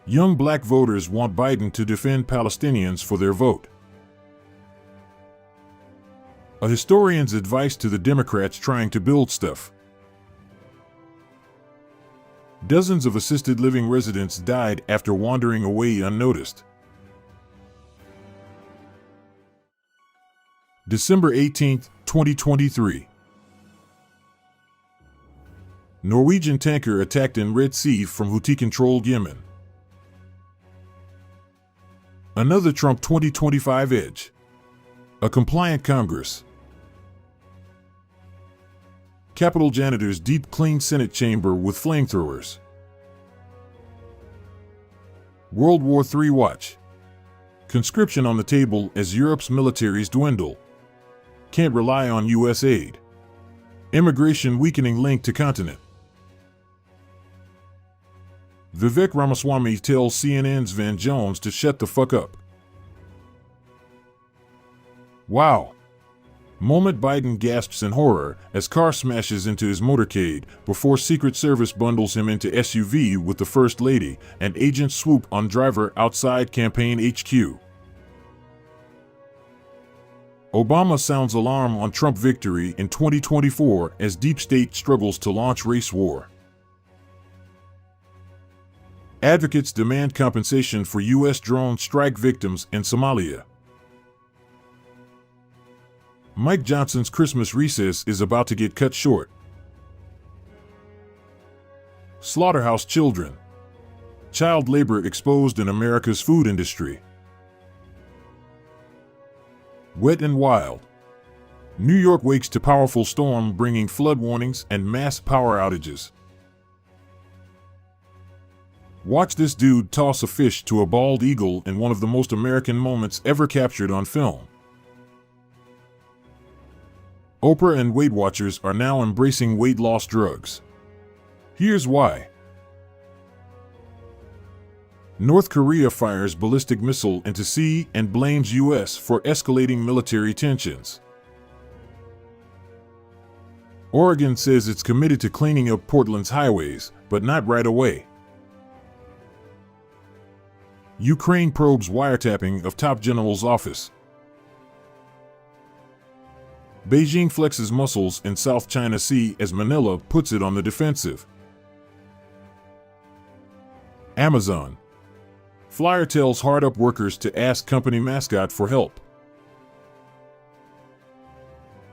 Young black voters want Biden to defend Palestinians for their vote. A historian's advice to the Democrats trying to build stuff. Dozens of assisted living residents died after wandering away unnoticed. December 18, 2023. Norwegian tanker attacked in Red Sea from Houthi-controlled Yemen. Another Trump 2025 edge. A compliant Congress. Capitol janitors deep clean Senate chamber with flamethrowers. World War III watch. Conscription on the table as Europe's militaries dwindle. Can't rely on U.S. aid. Immigration weakening link to continent. Vivek Ramaswamy tells CNN's Van Jones to shut the fuck up. Wow. Moment Biden gasps in horror as car smashes into his motorcade before Secret Service bundles him into SUV with the First Lady and agents swoop on driver outside campaign HQ. Obama sounds alarm on Trump victory in 2024 as deep state struggles to launch race war. Advocates demand compensation for U.S. drone strike victims in Somalia. Mike Johnson's Christmas recess is about to get cut short. Slaughterhouse children. Child labor exposed in America's food industry. Wet and wild. New York wakes to powerful storm bringing flood warnings and mass power outages. Watch this dude toss a fish to a bald eagle in one of the most American moments ever captured on film. Oprah and Weight Watchers are now embracing weight loss drugs. Here's why. North Korea fires ballistic missile into sea and blames U.S. for escalating military tensions. Oregon says it's committed to cleaning up Portland's highways, but not right away. Ukraine probes wiretapping of top general's office. Beijing flexes muscles in South China Sea as Manila puts it on the defensive. Amazon. Flyer tells hard-up workers to ask company mascot for help.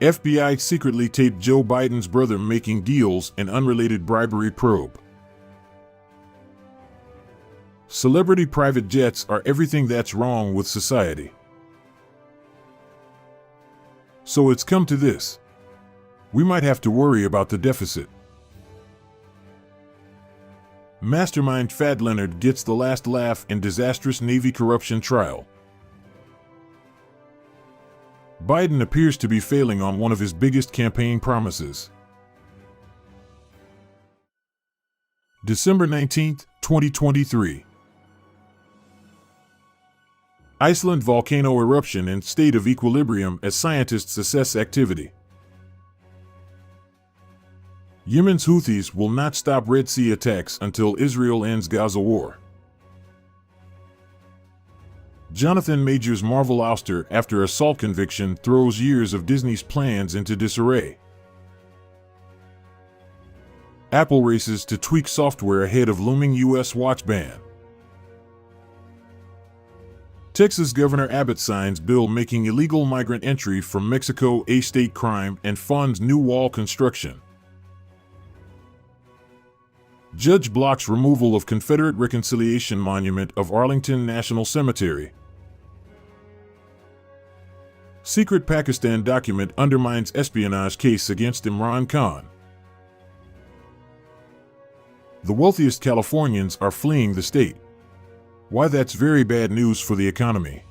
FBI secretly taped Joe Biden's brother making deals in unrelated bribery probe. Celebrity private jets are everything that's wrong with society. So it's come to this. We might have to worry about the deficit. Mastermind Fat Leonard gets the last laugh in disastrous Navy corruption trial. Biden appears to be failing on one of his biggest campaign promises. December 19, 2023. Iceland volcano eruption in state of equilibrium as scientists assess activity. Yemen's Houthis will not stop Red Sea attacks until Israel ends Gaza war. Jonathan Majors Marvel ouster after assault conviction throws years of Disney's plans into disarray. Apple races to tweak software ahead of looming U.S. watch ban. Texas Governor Abbott signs bill making illegal migrant entry from Mexico a state crime and funds new wall construction. Judge blocks removal of Confederate Reconciliation Monument of Arlington National Cemetery. Secret Pakistan document undermines espionage case against Imran Khan. The wealthiest Californians are fleeing the state. Why that's very bad news for the economy.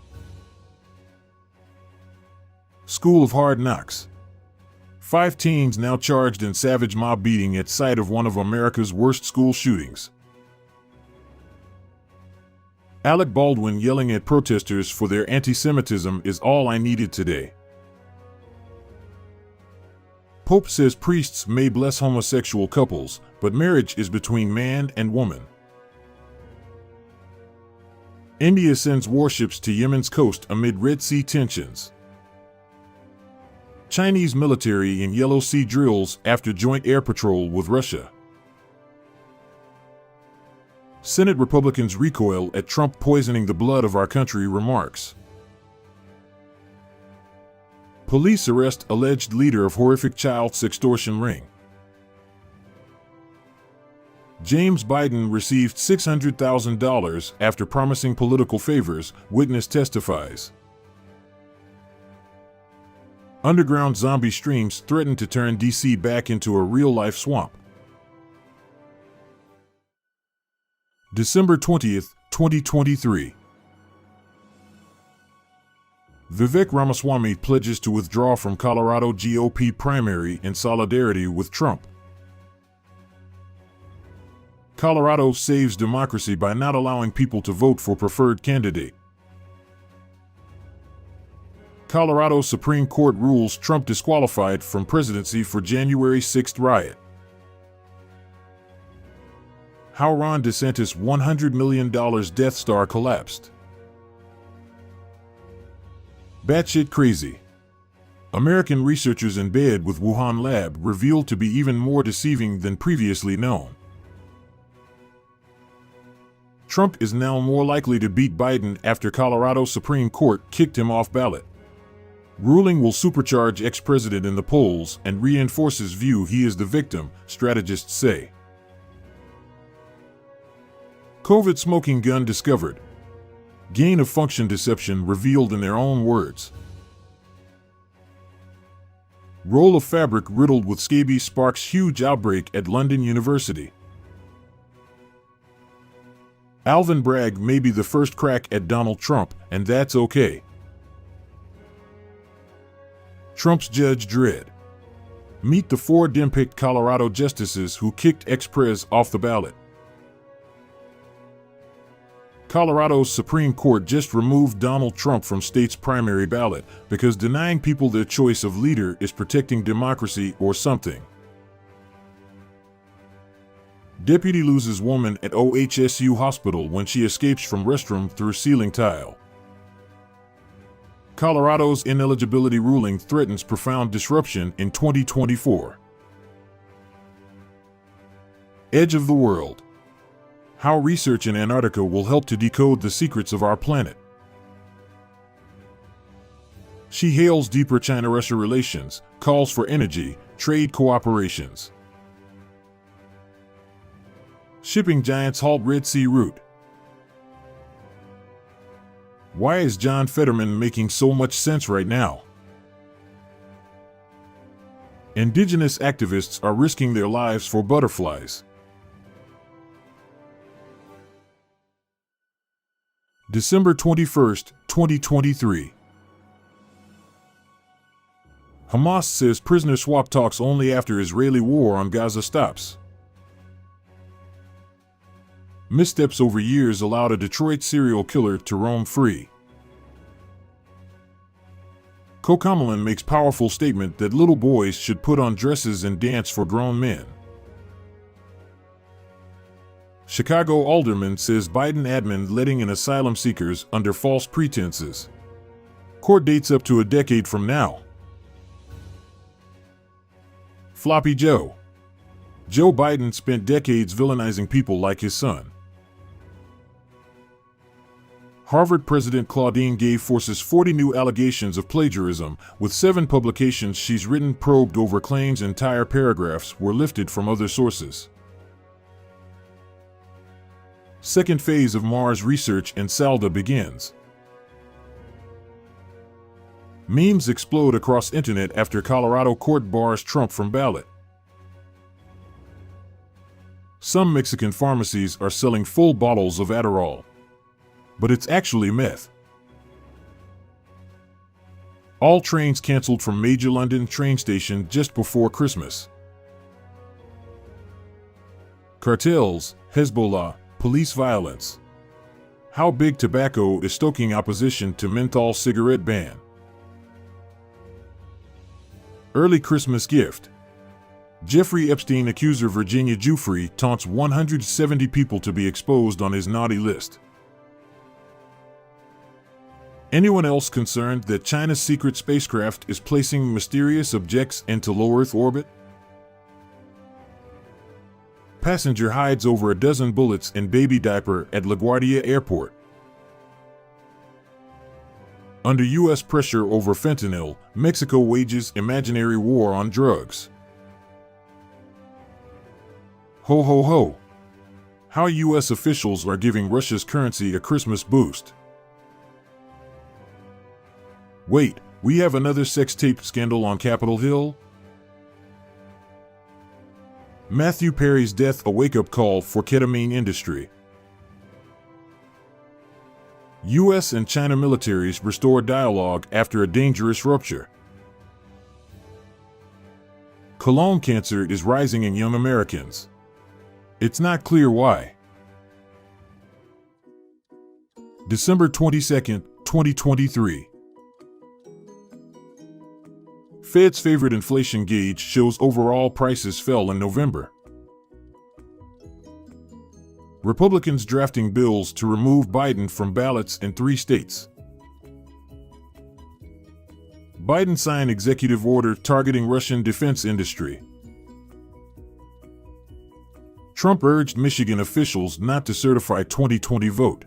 School of Hard Knocks. 5 teens now charged in savage mob beating at site of one of America's worst school shootings. Alec Baldwin yelling at protesters for their anti-Semitism is all I needed today. Pope says priests may bless homosexual couples, but marriage is between man and woman. India sends warships to Yemen's coast amid Red Sea tensions. Chinese military in Yellow Sea drills after joint air patrol with Russia. Senate Republicans recoil at Trump poisoning the blood of our country remarks. Police arrest alleged leader of horrific child sextortion ring. James Biden received $600,000 after promising political favors, witness testifies. Underground zombie streams threaten to turn D.C. back into a real-life swamp. December 20th, 2023. Vivek Ramaswamy pledges to withdraw from Colorado GOP primary in solidarity with Trump. Colorado saves democracy by not allowing people to vote for preferred candidate. Colorado Supreme Court rules Trump disqualified from presidency for January 6 riot. How Ron DeSantis' $100 million Death Star collapsed. Batshit crazy. American researchers in bed with Wuhan lab revealed to be even more deceiving than previously known. Trump is now more likely to beat Biden after Colorado Supreme Court kicked him off ballot. Ruling will supercharge ex-president in the polls and reinforces view he is the victim, strategists say. COVID smoking gun discovered. Gain of function deception revealed in their own words. Roll of fabric riddled with scabies sparks huge outbreak at London University. Alvin Bragg may be the first crack at Donald Trump, and that's okay. Trump's judge dread. Meet the 4 Dem-picked Colorado justices who kicked ex-pres off the ballot. Colorado's Supreme Court just removed Donald Trump from state's primary ballot because denying people their choice of leader is protecting democracy or something. Deputy loses woman at OHSU hospital when she escapes from restroom through ceiling tile. Colorado's ineligibility ruling threatens profound disruption in 2024. Edge of the world. How research in Antarctica will help to decode the secrets of our planet. She hails deeper China-Russia relations, calls for energy, trade cooperations. Shipping giants halt Red Sea route. Why is John Fetterman making so much sense right now? Indigenous activists are risking their lives for butterflies. December 21st, 2023. Hamas says prisoner swap talks only after Israeli war on Gaza stops. Missteps over years allowed a Detroit serial killer to roam free. Cocomelon makes powerful statement that little boys should put on dresses and dance for grown men. Chicago alderman says Biden admin letting in asylum seekers under false pretenses. Court dates up to a decade from now. Floppy Joe. Joe Biden spent decades villainizing people like his son. Harvard President Claudine Gay forces 40 new allegations of plagiarism, with 7 publications she's written probed over claims entire paragraphs were lifted from other sources. Second phase of Mars research in Salda begins. Memes explode across internet after Colorado court bars Trump from ballot. Some Mexican pharmacies are selling full bottles of Adderall, but it's actually meth. All trains canceled from major London train station just before Christmas. Cartels, Hezbollah, police violence. How big tobacco is stoking opposition to menthol cigarette ban. Early Christmas gift. Jeffrey Epstein accuser Virginia Giuffre taunts 170 people to be exposed on his naughty list. Anyone else concerned that China's secret spacecraft is placing mysterious objects into low Earth orbit? Passenger hides over a dozen bullets in baby diaper at LaGuardia Airport. Under U.S. pressure over fentanyl, Mexico wages imaginary war on drugs. Ho ho ho! How U.S. officials are giving Russia's currency a Christmas boost. Wait, we have another sex tape scandal on Capitol Hill? Matthew Perry's death a wake-up call for ketamine industry. U.S. and China militaries restore dialogue after a dangerous rupture. Colon cancer is rising in young Americans. It's not clear why. December 22, 2023. Fed's favorite inflation gauge shows overall prices fell in November. Republicans drafting bills to remove Biden from ballots in 3 states. Biden signed executive order targeting Russian defense industry. Trump urged Michigan officials not to certify 2020 vote.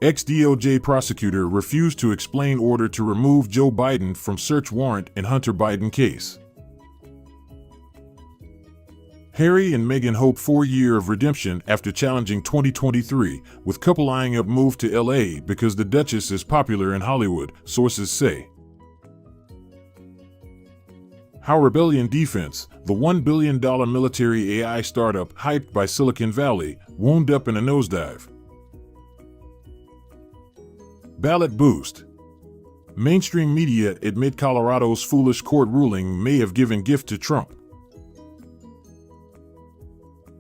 Ex-DOJ prosecutor refused to explain order to remove Joe Biden from search warrant in Hunter Biden case. Harry and Meghan hope 4-year of redemption after challenging 2023, with couple eyeing up move to LA because the Duchess is popular in Hollywood, sources say. How Rebellion Defense, the $1 billion military AI startup hyped by Silicon Valley, wound up in a nosedive. Ballot boost. Mainstream media admit Colorado's foolish court ruling may have given gift to Trump.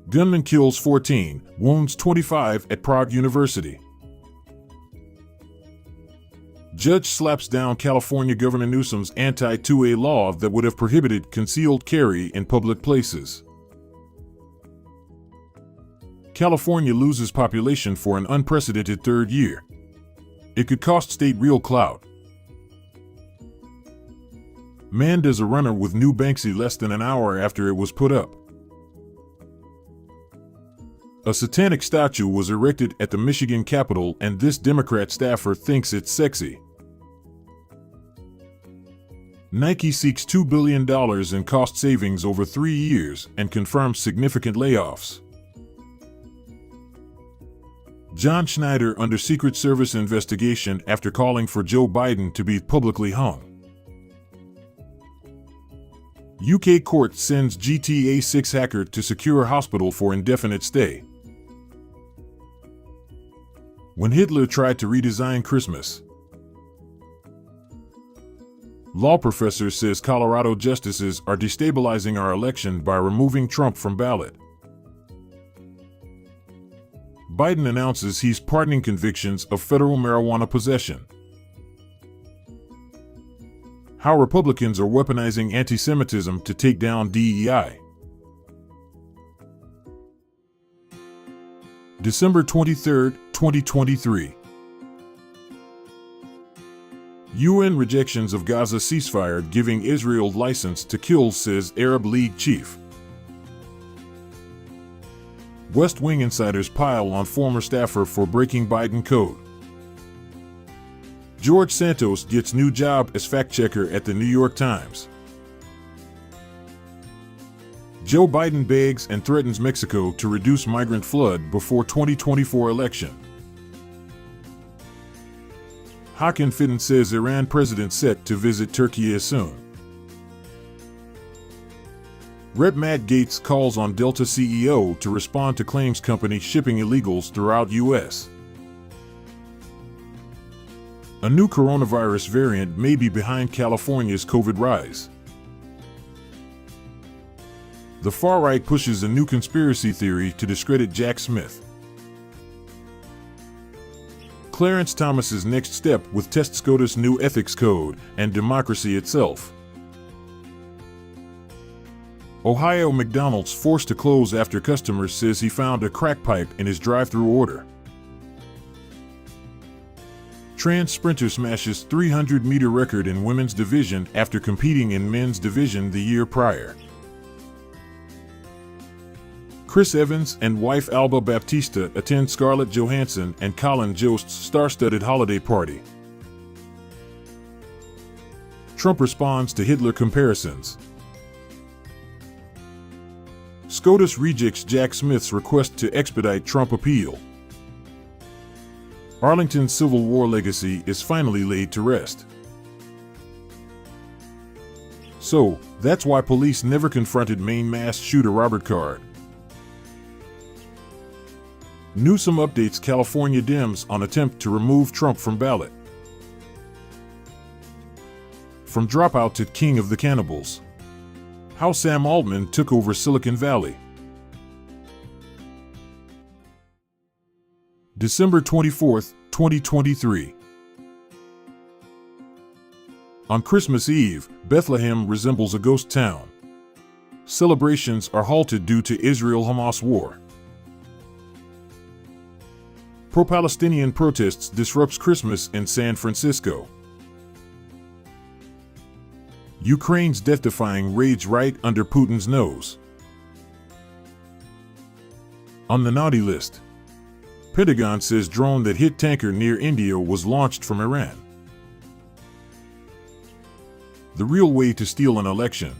Gunman kills 14, wounds 25 at Prague University. Judge slaps down California Governor Newsom's anti-2A law that would have prohibited concealed carry in public places. California loses population for an unprecedented 3rd year. It could cost state real clout. Man does a runner with new Banksy less than an hour after it was put up. A satanic statue was erected at the Michigan Capitol and this Democrat staffer thinks it's sexy. Nike seeks $2 billion in cost savings over 3 years and confirms significant layoffs. John Schneider under Secret Service investigation after calling for Joe Biden to be publicly hung. UK court sends GTA 6 hacker to secure hospital for indefinite stay. When Hitler tried to redesign Christmas. Law professor says Colorado justices are destabilizing our election by removing Trump from ballot. Biden announces he's pardoning convictions of federal marijuana possession. How Republicans are weaponizing anti-Semitism to take down DEI. December 23, 2023. UN rejections of Gaza ceasefire giving Israel license to kill, says Arab League chief. West Wing insiders pile on former staffer for breaking Biden code. George Santos gets new job as fact-checker at the New York Times. Joe Biden begs and threatens Mexico to reduce migrant flood before 2024 election. Hakan Fidan says Iran president set to visit Turkey soon. Rep. Matt Gaetz calls on Delta CEO to respond to claims company shipping illegals throughout U.S. A new coronavirus variant may be behind California's COVID rise. The far right pushes a new conspiracy theory to discredit Jack Smith. Clarence Thomas's next step with test SCOTUS new ethics code and democracy itself. Ohio McDonald's forced to close after customer says he found a crack pipe in his drive-thru order. Trans sprinter smashes 300-meter record in women's division after competing in men's division the year prior. Chris Evans and wife Alba Baptista attend Scarlett Johansson and Colin Jost's star-studded holiday party. Trump responds to Hitler comparisons. SCOTUS rejects Jack Smith's request to expedite Trump appeal. Arlington's Civil War legacy is finally laid to rest. So, that's why police never confronted Maine mass shooter Robert Card. Newsom updates California Dems on attempt to remove Trump from ballot. From dropout to king of the cannibals. How Sam Altman took over Silicon Valley. December 24, 2023. On Christmas Eve, Bethlehem resembles a ghost town. Celebrations are halted due to Israel-Hamas war. Pro-Palestinian protests disrupts Christmas in San Francisco. Ukraine's death-defying rage right under Putin's nose. On the naughty list. Pentagon says drone that hit tanker near India was launched from Iran. The real way to steal an election.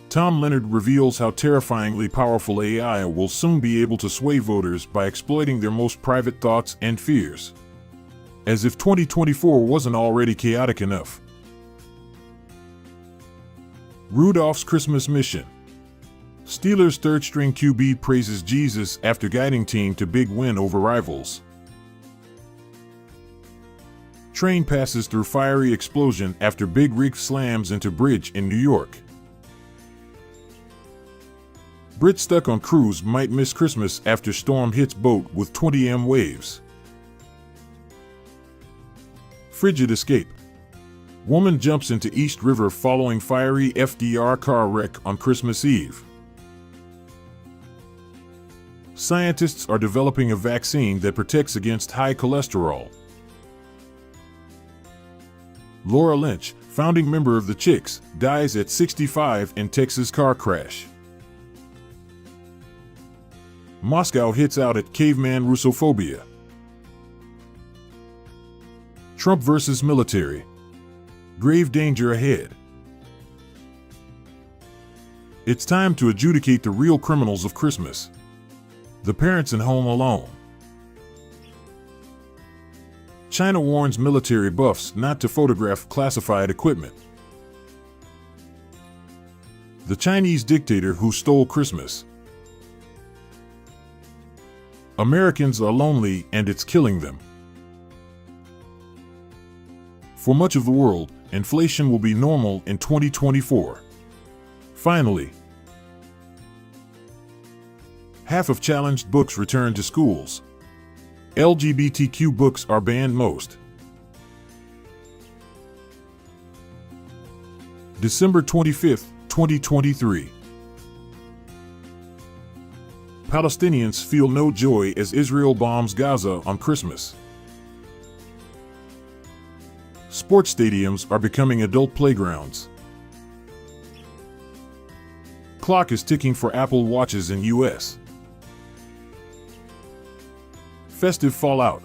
Tom Leonard reveals how terrifyingly powerful AI will soon be able to sway voters by exploiting their most private thoughts and fears. As if 2024 wasn't already chaotic enough. Rudolph's Christmas mission. Steelers' third-string QB praises Jesus after guiding team to big win over rivals. Train passes through fiery explosion after big rig slams into bridge in New York. Brit stuck on cruise might miss Christmas after storm hits boat with 20 waves. Frigid escape. Woman jumps into East River following fiery FDR car wreck on Christmas Eve. Scientists are developing a vaccine that protects against high cholesterol. Laura Lynch, founding member of the Chicks, dies at 65 in Texas car crash. Moscow hits out at caveman Russophobia. Trump versus military. Grave danger ahead. It's time to adjudicate the real criminals of Christmas. The parents in Home Alone. China warns military buffs not to photograph classified equipment. The Chinese dictator who stole Christmas. Americans are lonely and it's killing them. For much of the world, Inflation will be normal in 2024. Finally, half of challenged books return to schools. LGBTQ books are banned most. December 25, 2023. Palestinians feel no joy as Israel bombs Gaza on Christmas. Sports stadiums are becoming adult playgrounds. Clock is ticking for Apple Watches in US. Festive fallout.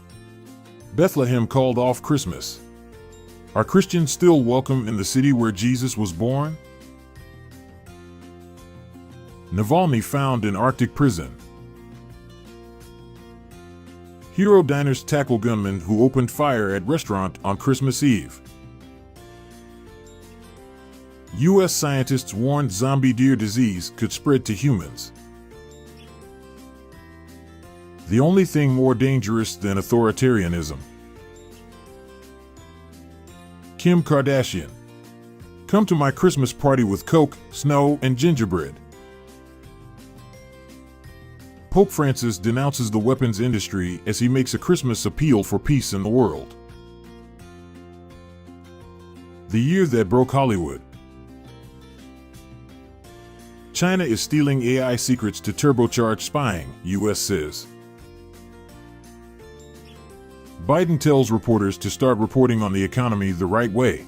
Bethlehem called off Christmas. Are Christians still welcome in the city where Jesus was born? Navalny found in Arctic prison. Hero diners tackle gunman who opened fire at restaurant on Christmas Eve. U.S. scientists warned zombie deer disease could spread to humans. The only thing more dangerous than authoritarianism. Kim Kardashian. Come to my Christmas party with Coke, snow, and gingerbread. Pope Francis denounces the weapons industry as he makes a Christmas appeal for peace in the world. The year that broke Hollywood. China is stealing AI secrets to turbocharge spying, U.S. says. Biden tells reporters to start reporting on the economy the right way.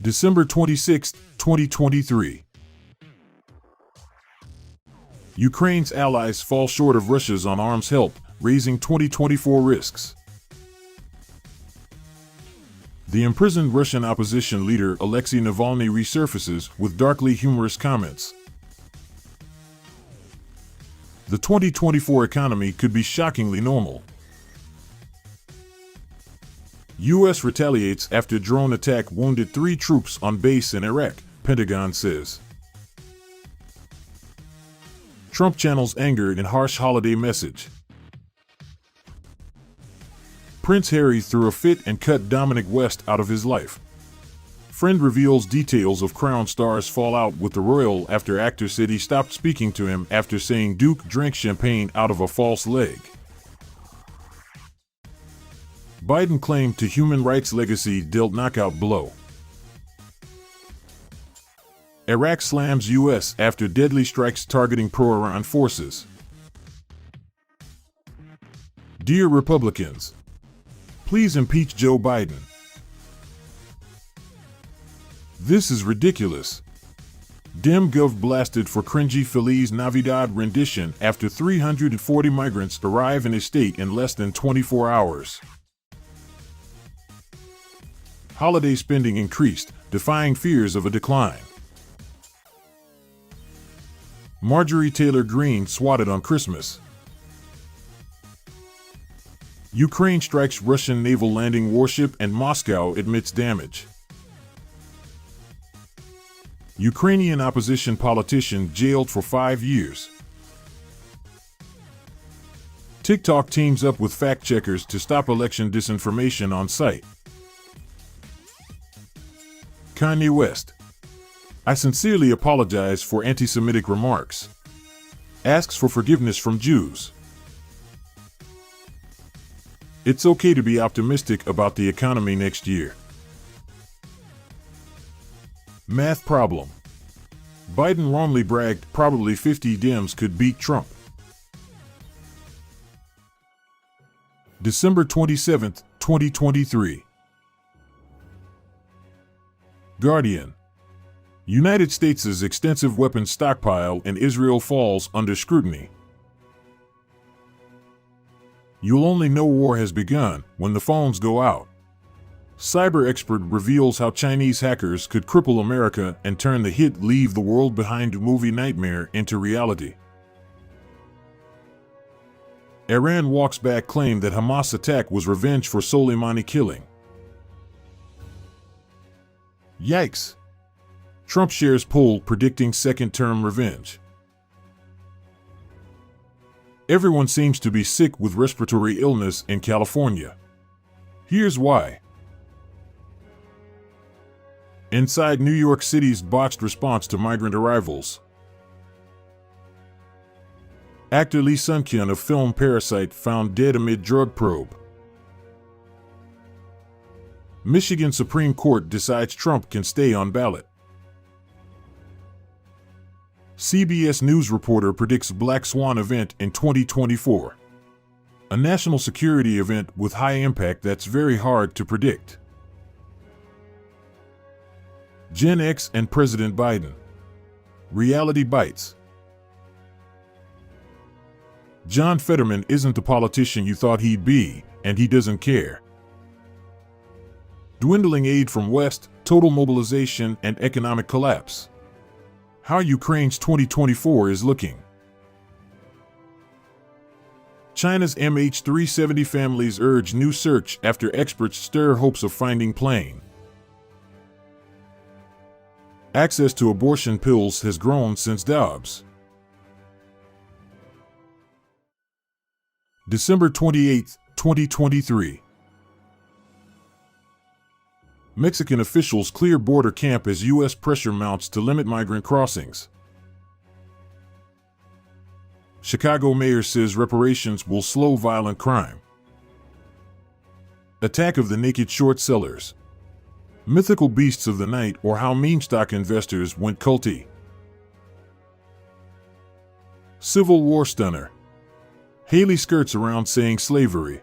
December 26, 2023. Ukraine's allies fall short of Russia's on arms help, raising 2024 risks. The imprisoned Russian opposition leader Alexei Navalny resurfaces with darkly humorous comments. The 2024 economy could be shockingly normal. U.S. retaliates after drone attack wounded 3 troops on base in Iraq, Pentagon says. Trump channels anger in harsh holiday message. Prince Harry threw a fit and cut Dominic West out of his life. Friend reveals details of Crown star's fallout with the royal after actor said he stopped speaking to him after saying Duke drank champagne out of a false leg. Biden claimed to human rights legacy dealt knockout blow. Iraq slams U.S. after deadly strikes targeting pro-Iran forces. Dear Republicans, please impeach Joe Biden. This is ridiculous. Dem Gov blasted for cringy Feliz Navidad rendition after 340 migrants arrive in his state in less than 24 hours. Holiday spending increased, defying fears of a decline. Marjorie Taylor Greene swatted on Christmas. Ukraine strikes Russian naval landing warship and Moscow admits damage. Ukrainian opposition politician jailed for 5 years. TikTok teams up with fact-checkers to stop election disinformation on site. Kanye West. I sincerely apologize for anti-Semitic remarks. Asks for forgiveness from Jews. It's okay to be optimistic about the economy next year. Math problem. Biden wrongly bragged probably 50 Dems could beat Trump. December 27, 2023. Guardian. United States' extensive weapons stockpile in Israel falls under scrutiny. You'll only know war has begun when the phones go out. Cyber expert reveals how Chinese hackers could cripple America and turn the hit Leave the World Behind movie nightmare into reality. Iran walks back claim that Hamas attack was revenge for Soleimani killing. Yikes! Trump shares poll predicting second-term revenge. Everyone seems to be sick with respiratory illness in California. Here's why. Inside New York City's botched response to migrant arrivals. Actor Lee Sun-kyun of film Parasite found dead amid drug probe. Michigan Supreme Court decides Trump can stay on ballot. CBS News reporter predicts Black Swan event in 2024. A national security event with high impact that's very hard to predict. Gen X and President Biden. Reality bites. John Fetterman isn't the politician you thought he'd be, and he doesn't care. Dwindling aid from West, total mobilization, and economic collapse. How Ukraine's 2024 is looking. China's MH370 families urge new search after experts stir hopes of finding plane. Access to abortion pills has grown since Dobbs. December 28, 2023. Mexican officials clear border camp as U.S. pressure mounts to limit migrant crossings. Chicago mayor says reparations will slow violent crime. Attack of the naked short sellers. Mythical beasts of the night, or how meme stock investors went culty. Civil War stunner. Haley skirts around saying slavery.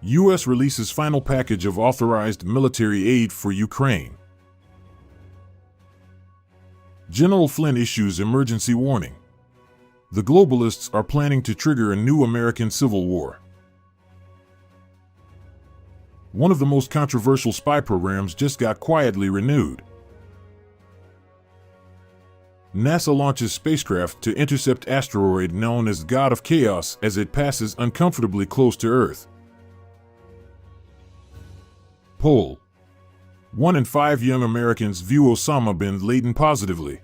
U.S. releases final package of authorized military aid for Ukraine. General Flynn issues emergency warning. The globalists are planning to trigger a new American Civil War. One of the most controversial spy programs just got quietly renewed. NASA launches spacecraft to intercept asteroid known as God of Chaos as it passes uncomfortably close to Earth. Poll. 1 in 5 young Americans view Osama bin Laden positively.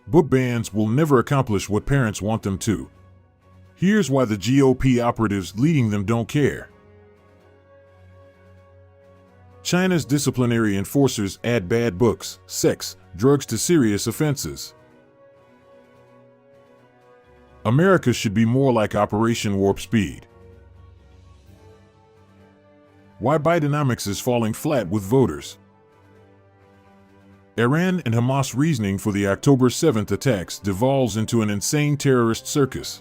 Book bans will never accomplish what parents want them to. Here's why the GOP operatives leading them don't care. China's disciplinary enforcers add bad books, sex, drugs to serious offenses. America should be more like Operation Warp Speed. Why Bidenomics is falling flat with voters. Iran and Hamas reasoning for the October 7th attacks devolves into an insane terrorist circus.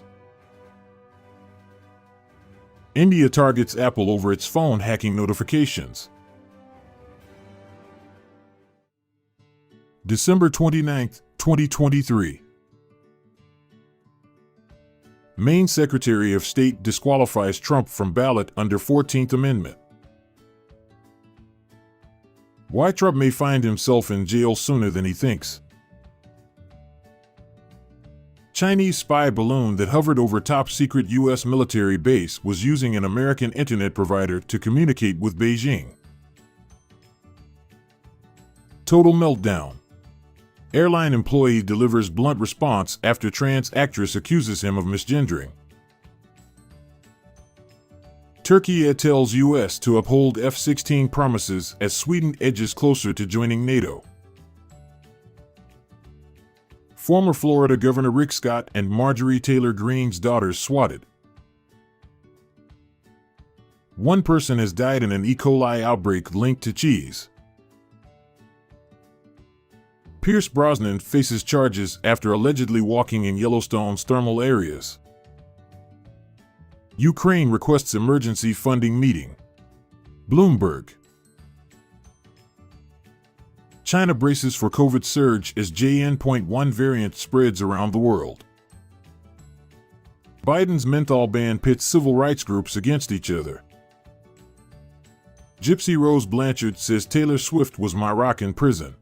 India targets Apple over its phone hacking notifications. December 29, 2023. Maine Secretary of State disqualifies Trump from ballot under 14th Amendment. Why Trump may find himself in jail sooner than he thinks. Chinese spy balloon that hovered over top-secret U.S. military base was using an American internet provider to communicate with Beijing. Total meltdown. Airline employee delivers blunt response after trans actress accuses him of misgendering. Turkey tells U.S. to uphold F-16 promises as Sweden edges closer to joining NATO. Former Florida Governor Rick Scott and Marjorie Taylor Greene's daughters swatted. One person has died in an E. coli outbreak linked to cheese. Pierce Brosnan faces charges after allegedly walking in Yellowstone's thermal areas. Ukraine requests emergency funding meeting. Bloomberg. China braces for COVID surge as JN.1 variant spreads around the world. Biden's menthol ban pits civil rights groups against each other. Gypsy Rose Blanchard says Taylor Swift was my rock in prison.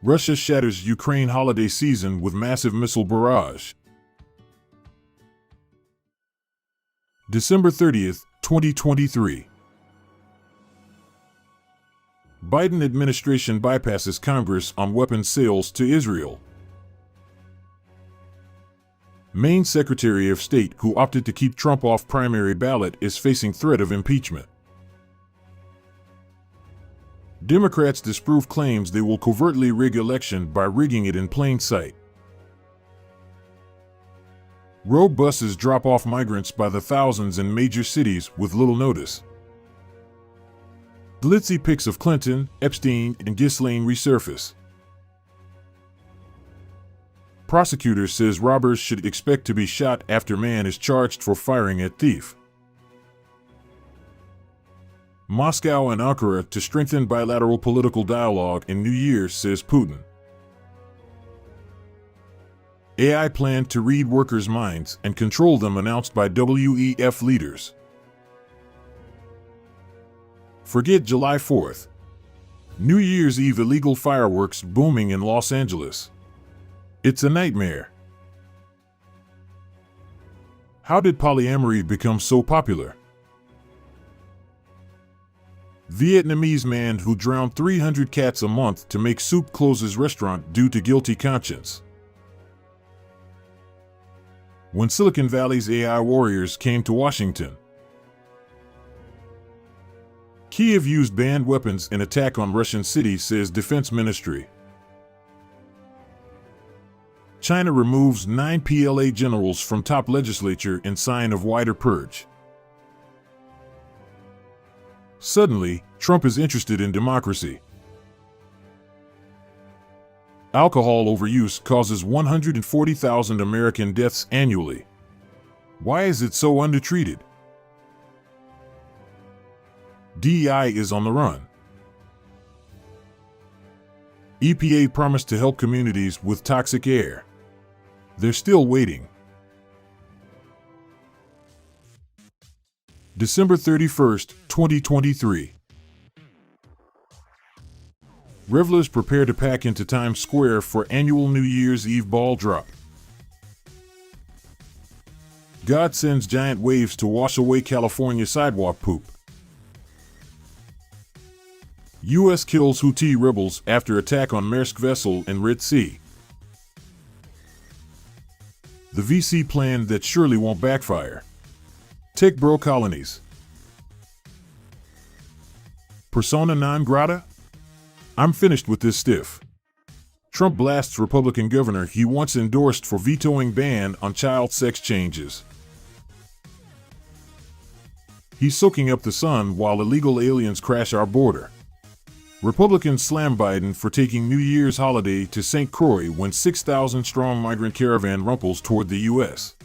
Russia shatters Ukraine holiday season with massive missile barrage. December 30th, 2023. Biden administration bypasses Congress on weapons sales to Israel. Maine Secretary of State who opted to keep Trump off primary ballot is facing threat of impeachment. Democrats disprove claims they will covertly rig election by rigging it in plain sight. Rogue buses drop off migrants by the thousands in major cities with little notice. Glitzy pics of Clinton, Epstein, and Ghislaine resurface. Prosecutor says robbers should expect to be shot after man is charged for firing at thief. Moscow and Ankara to strengthen bilateral political dialogue in New Year, says Putin. AI plan to read workers' minds and control them announced by WEF leaders. Forget July 4th. New Year's Eve illegal fireworks booming in Los Angeles. It's a nightmare. How did polyamory become so popular? Vietnamese man who drowned 300 cats a month to make soup closes restaurant due to guilty conscience. When Silicon Valley's AI warriors came to Washington. Kyiv used banned weapons in attack on Russian city, says Defense Ministry. China removes 9 PLA generals from top legislature in sign of wider purge. Suddenly, Trump is interested in democracy. Alcohol overuse causes 140,000 American deaths annually. Why is it so undertreated? DEI is on the run. EPA promised to help communities with toxic air. They're still waiting. December 31st, 2023. Revelers prepare to pack into Times Square for annual New Year's Eve ball drop. God sends giant waves to wash away California sidewalk poop. U.S. kills Houthi rebels after attack on Maersk vessel in Red Sea. The VC plan that surely won't backfire. Tech bro colonies. Persona non grata? I'm finished with this stiff. Trump blasts Republican governor he once endorsed for vetoing ban on child sex changes. He's soaking up the sun while illegal aliens crash our border. Republicans slam Biden for taking New Year's holiday to St. Croix when 6,000-strong migrant caravan rumples toward the U.S.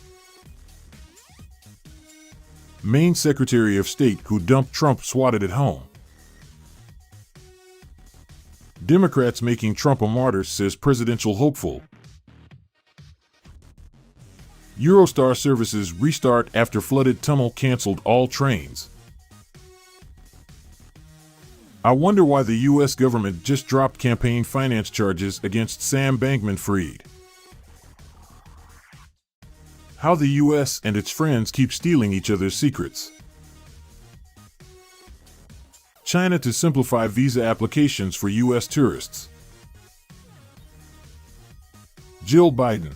Maine Secretary of State who dumped Trump swatted at home. Democrats making Trump a martyr, says presidential hopeful. Eurostar services restart after flooded tunnel canceled all trains. I wonder why the U.S. government just dropped campaign finance charges against Sam Bankman-Fried. How the U.S. and its friends keep stealing each other's secrets. China to simplify visa applications for U.S. tourists. Jill Biden.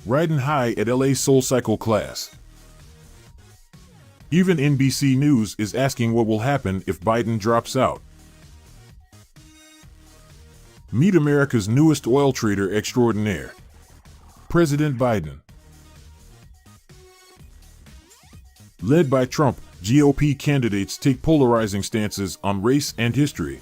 Riding high at LA SoulCycle class. Even NBC News is asking what will happen if Biden drops out. Meet America's newest oil trader extraordinaire. President Biden. Led by Trump, GOP candidates take polarizing stances on race and history.